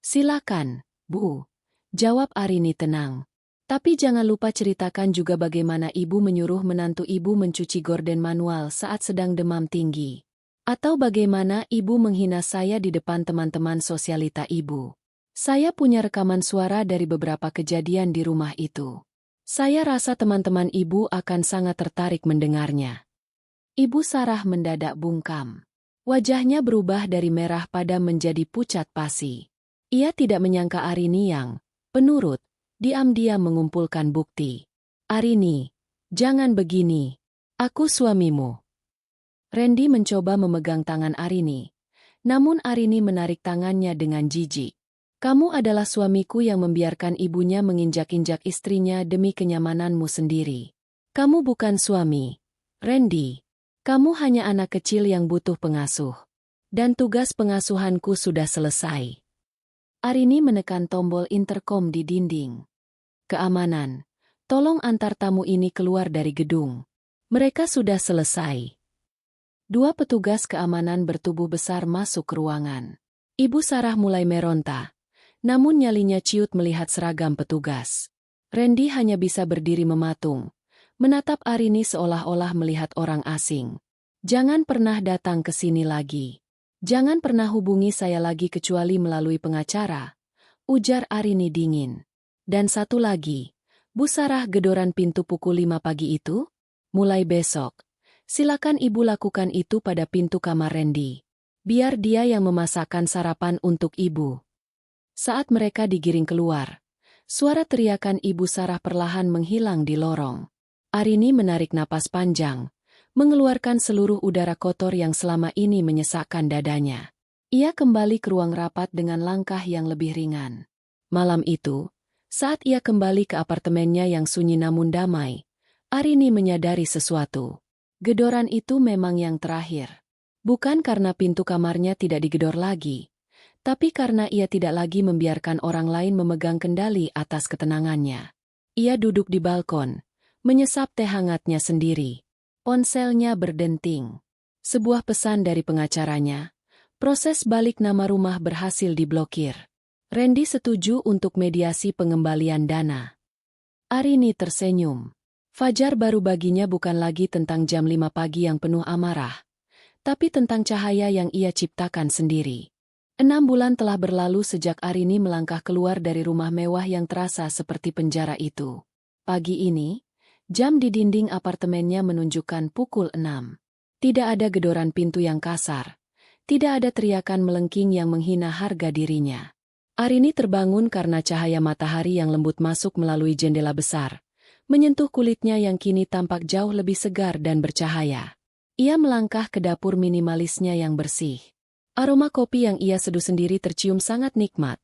Silakan, Bu. Jawab Arini tenang. Tapi jangan lupa ceritakan juga bagaimana ibu menyuruh menantu ibu mencuci gorden manual saat sedang demam tinggi. Atau bagaimana ibu menghina saya di depan teman-teman sosialita ibu. Saya punya rekaman suara dari beberapa kejadian di rumah itu. Saya rasa teman-teman ibu akan sangat tertarik mendengarnya. Ibu Sarah mendadak bungkam. Wajahnya berubah dari merah padam menjadi pucat pasi. Ia tidak menyangka Arini yang penurut, diam-diam mengumpulkan bukti. Arini, jangan begini. Aku suamimu. Randy mencoba memegang tangan Arini. Namun Arini menarik tangannya dengan jijik. Kamu adalah suamiku yang membiarkan ibunya menginjak-injak istrinya demi kenyamananmu sendiri. Kamu bukan suami, Randy. Kamu hanya anak kecil yang butuh pengasuh. Dan tugas pengasuhanku sudah selesai. Arini menekan tombol intercom di dinding. Keamanan. Tolong antar tamu ini keluar dari gedung. Mereka sudah selesai. Dua petugas keamanan bertubuh besar masuk ke ruangan. Ibu Sarah mulai meronta. Namun nyalinya ciut melihat seragam petugas. Randy hanya bisa berdiri mematung. Menatap Arini seolah-olah melihat orang asing. Jangan pernah datang ke sini lagi. Jangan pernah hubungi saya lagi kecuali melalui pengacara. Ujar Arini dingin. Dan satu lagi, Bu Sarah, gedoran pintu pukul 5 pagi itu? Mulai besok, silakan ibu lakukan itu pada pintu kamar Randy. Biar dia yang memasakkan sarapan untuk ibu. Saat mereka digiring keluar, suara teriakan Ibu Sarah perlahan menghilang di lorong. Arini menarik napas panjang, mengeluarkan seluruh udara kotor yang selama ini menyesakkan dadanya. Ia kembali ke ruang rapat dengan langkah yang lebih ringan. Malam itu, saat ia kembali ke apartemennya yang sunyi namun damai, Arini menyadari sesuatu. Gedoran itu memang yang terakhir. Bukan karena pintu kamarnya tidak digedor lagi, tapi karena ia tidak lagi membiarkan orang lain memegang kendali atas ketenangannya. Ia duduk di balkon, menyesap teh hangatnya sendiri. Ponselnya berdenting. Sebuah pesan dari pengacaranya. Proses balik nama rumah berhasil diblokir. Randy setuju untuk mediasi pengembalian dana. Arini tersenyum. Fajar baru baginya bukan lagi tentang jam 5 pagi yang penuh amarah, tapi tentang cahaya yang ia ciptakan sendiri. 6 bulan telah berlalu sejak Arini melangkah keluar dari rumah mewah yang terasa seperti penjara itu. Pagi ini, jam di dinding apartemennya menunjukkan pukul 6. Tidak ada gedoran pintu yang kasar. Tidak ada teriakan melengking yang menghina harga dirinya. Arini terbangun karena cahaya matahari yang lembut masuk melalui jendela besar, menyentuh kulitnya yang kini tampak jauh lebih segar dan bercahaya. Ia melangkah ke dapur minimalisnya yang bersih. Aroma kopi yang ia seduh sendiri tercium sangat nikmat.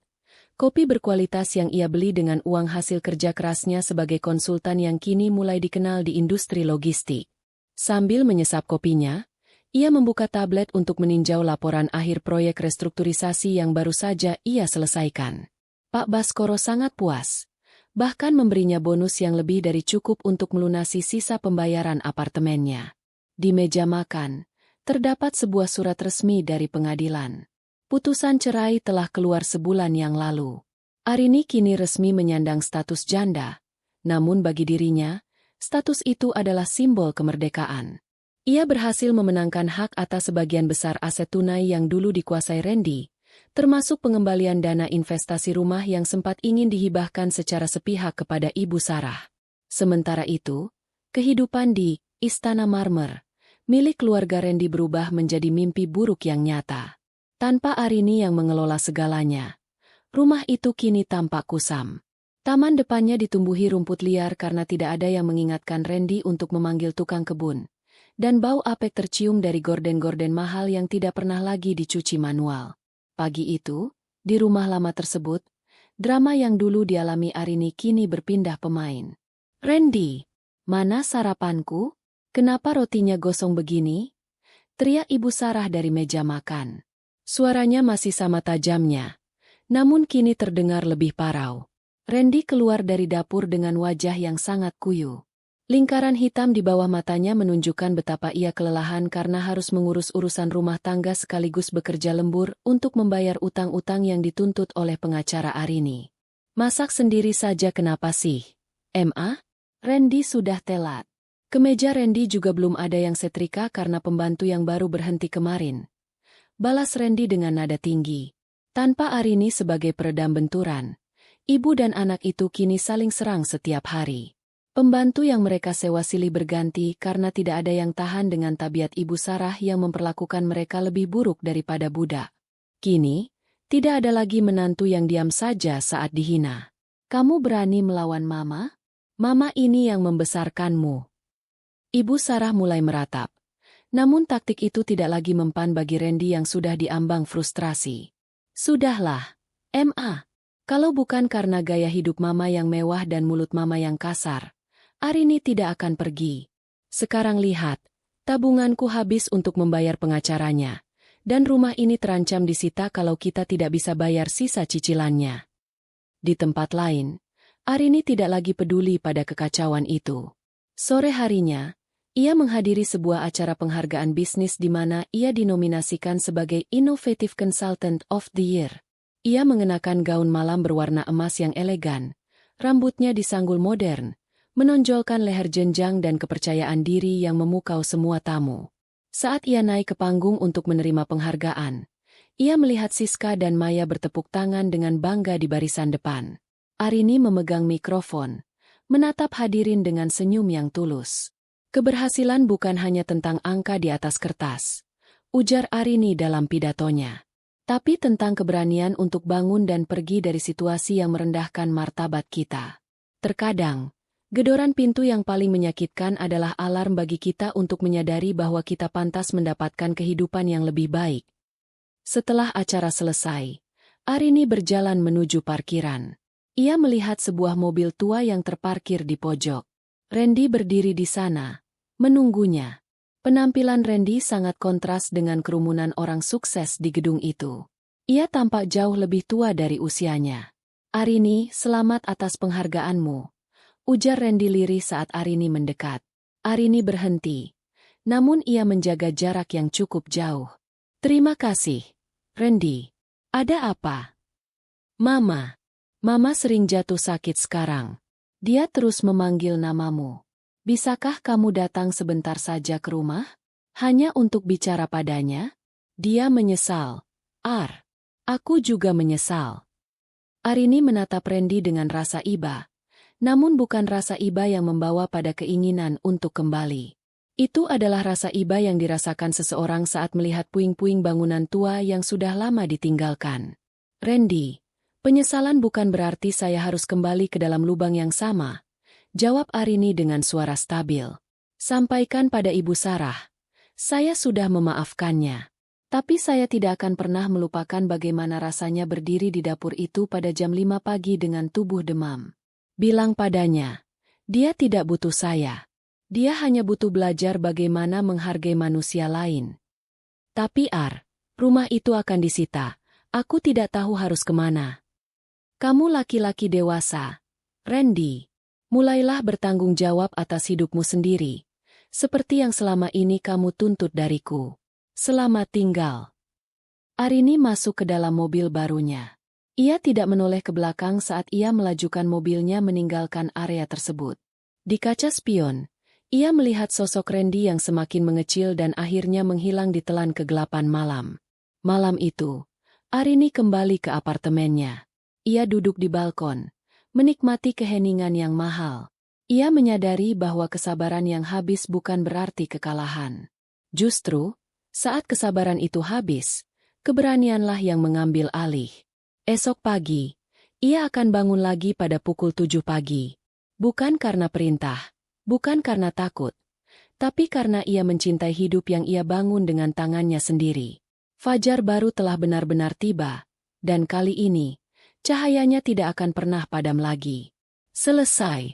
Kopi berkualitas yang ia beli dengan uang hasil kerja kerasnya sebagai konsultan yang kini mulai dikenal di industri logistik. Sambil menyesap kopinya, ia membuka tablet untuk meninjau laporan akhir proyek restrukturisasi yang baru saja ia selesaikan. Pak Baskoro sangat puas, bahkan memberinya bonus yang lebih dari cukup untuk melunasi sisa pembayaran apartemennya. Di meja makan, terdapat sebuah surat resmi dari pengadilan. Putusan cerai telah keluar sebulan yang lalu. Arini kini resmi menyandang status janda, namun bagi dirinya, status itu adalah simbol kemerdekaan. Ia berhasil memenangkan hak atas sebagian besar aset tunai yang dulu dikuasai Randy, termasuk pengembalian dana investasi rumah yang sempat ingin dihibahkan secara sepihak kepada Ibu Sarah. Sementara itu, kehidupan di Istana Marmer milik keluarga Randy berubah menjadi mimpi buruk yang nyata. Tanpa Arini yang mengelola segalanya, rumah itu kini tampak kusam. Taman depannya ditumbuhi rumput liar karena tidak ada yang mengingatkan Randy untuk memanggil tukang kebun. Dan bau apek tercium dari gorden-gorden mahal yang tidak pernah lagi dicuci manual. Pagi itu, di rumah lama tersebut, drama yang dulu dialami Arini kini berpindah pemain. "Randy, mana sarapanku? Kenapa rotinya gosong begini?" teriak Ibu Sarah dari meja makan. Suaranya masih sama tajamnya, namun kini terdengar lebih parau. Randy keluar dari dapur dengan wajah yang sangat kuyu. Lingkaran hitam di bawah matanya menunjukkan betapa ia kelelahan karena harus mengurus urusan rumah tangga sekaligus bekerja lembur untuk membayar utang-utang yang dituntut oleh pengacara Arini. "Masak sendiri saja kenapa sih, Ma? Randy sudah telat." Kemeja Randy juga belum ada yang setrika karena pembantu yang baru berhenti kemarin. Balas Randy dengan nada tinggi. Tanpa Arini sebagai peredam benturan, ibu dan anak itu kini saling serang setiap hari. Pembantu yang mereka sewa silih berganti karena tidak ada yang tahan dengan tabiat Ibu Sarah yang memperlakukan mereka lebih buruk daripada budak. Kini, tidak ada lagi menantu yang diam saja saat dihina. "Kamu berani melawan Mama? Mama ini yang membesarkanmu." Ibu Sarah mulai meratap. Namun taktik itu tidak lagi mempan bagi Randy yang sudah diambang frustrasi. "Sudahlah, Ma. Kalau bukan karena gaya hidup Mama yang mewah dan mulut Mama yang kasar, Arini tidak akan pergi. Sekarang lihat, tabunganku habis untuk membayar pengacaranya, dan rumah ini terancam disita kalau kita tidak bisa bayar sisa cicilannya." Di tempat lain, Arini tidak lagi peduli pada kekacauan itu. Sore harinya, ia menghadiri sebuah acara penghargaan bisnis di mana ia dinominasikan sebagai Innovative Consultant of the Year. Ia mengenakan gaun malam berwarna emas yang elegan, rambutnya disanggul modern, menonjolkan leher jenjang dan kepercayaan diri yang memukau semua tamu. Saat ia naik ke panggung untuk menerima penghargaan, ia melihat Siska dan Maya bertepuk tangan dengan bangga di barisan depan. Arini memegang mikrofon, menatap hadirin dengan senyum yang tulus. "Keberhasilan bukan hanya tentang angka di atas kertas," ujar Arini dalam pidatonya, "tapi tentang keberanian untuk bangun dan pergi dari situasi yang merendahkan martabat kita. Terkadang, gedoran pintu yang paling menyakitkan adalah alarm bagi kita untuk menyadari bahwa kita pantas mendapatkan kehidupan yang lebih baik." Setelah acara selesai, Arini berjalan menuju parkiran. Ia melihat sebuah mobil tua yang terparkir di pojok. Randy berdiri di sana, menunggunya. Penampilan Randy sangat kontras dengan kerumunan orang sukses di gedung itu. Ia tampak jauh lebih tua dari usianya. "Arini, selamat atas penghargaanmu," ujar Randy lirih saat Arini mendekat. Arini berhenti, namun ia menjaga jarak yang cukup jauh. "Terima kasih, Randy. Ada apa?" "Mama. Mama sering jatuh sakit sekarang. Dia terus memanggil namamu. Bisakah kamu datang sebentar saja ke rumah? Hanya untuk bicara padanya?" Dia menyesal. Aku juga menyesal." Arini menatap Randy dengan rasa iba. Namun bukan rasa iba yang membawa pada keinginan untuk kembali. Itu adalah rasa iba yang dirasakan seseorang saat melihat puing-puing bangunan tua yang sudah lama ditinggalkan. "Randy, penyesalan bukan berarti saya harus kembali ke dalam lubang yang sama," jawab Arini dengan suara stabil. "Sampaikan pada Ibu Sarah. Saya sudah memaafkannya. Tapi saya tidak akan pernah melupakan bagaimana rasanya berdiri di dapur itu pada jam 5 pagi dengan tubuh demam. Bilang padanya, dia tidak butuh saya. Dia hanya butuh belajar bagaimana menghargai manusia lain. Tapi rumah itu akan disita. Aku tidak tahu harus kemana. Kamu laki-laki dewasa, Randy. Mulailah bertanggung jawab atas hidupmu sendiri. Seperti yang selama ini kamu tuntut dariku. Selamat tinggal." Arini masuk ke dalam mobil barunya. Ia tidak menoleh ke belakang saat ia melajukan mobilnya meninggalkan area tersebut. Di kaca spion, ia melihat sosok Randy yang semakin mengecil dan akhirnya menghilang di telan kegelapan malam. Malam itu, Arini kembali ke apartemennya. Ia duduk di balkon, menikmati keheningan yang mahal. Ia menyadari bahwa kesabaran yang habis bukan berarti kekalahan. Justru, saat kesabaran itu habis, keberanianlah yang mengambil alih. Esok pagi, ia akan bangun lagi pada pukul 7 pagi. Bukan karena perintah, bukan karena takut, tapi karena ia mencintai hidup yang ia bangun dengan tangannya sendiri. Fajar baru telah benar-benar tiba, dan kali ini, cahayanya tidak akan pernah padam lagi. Selesai.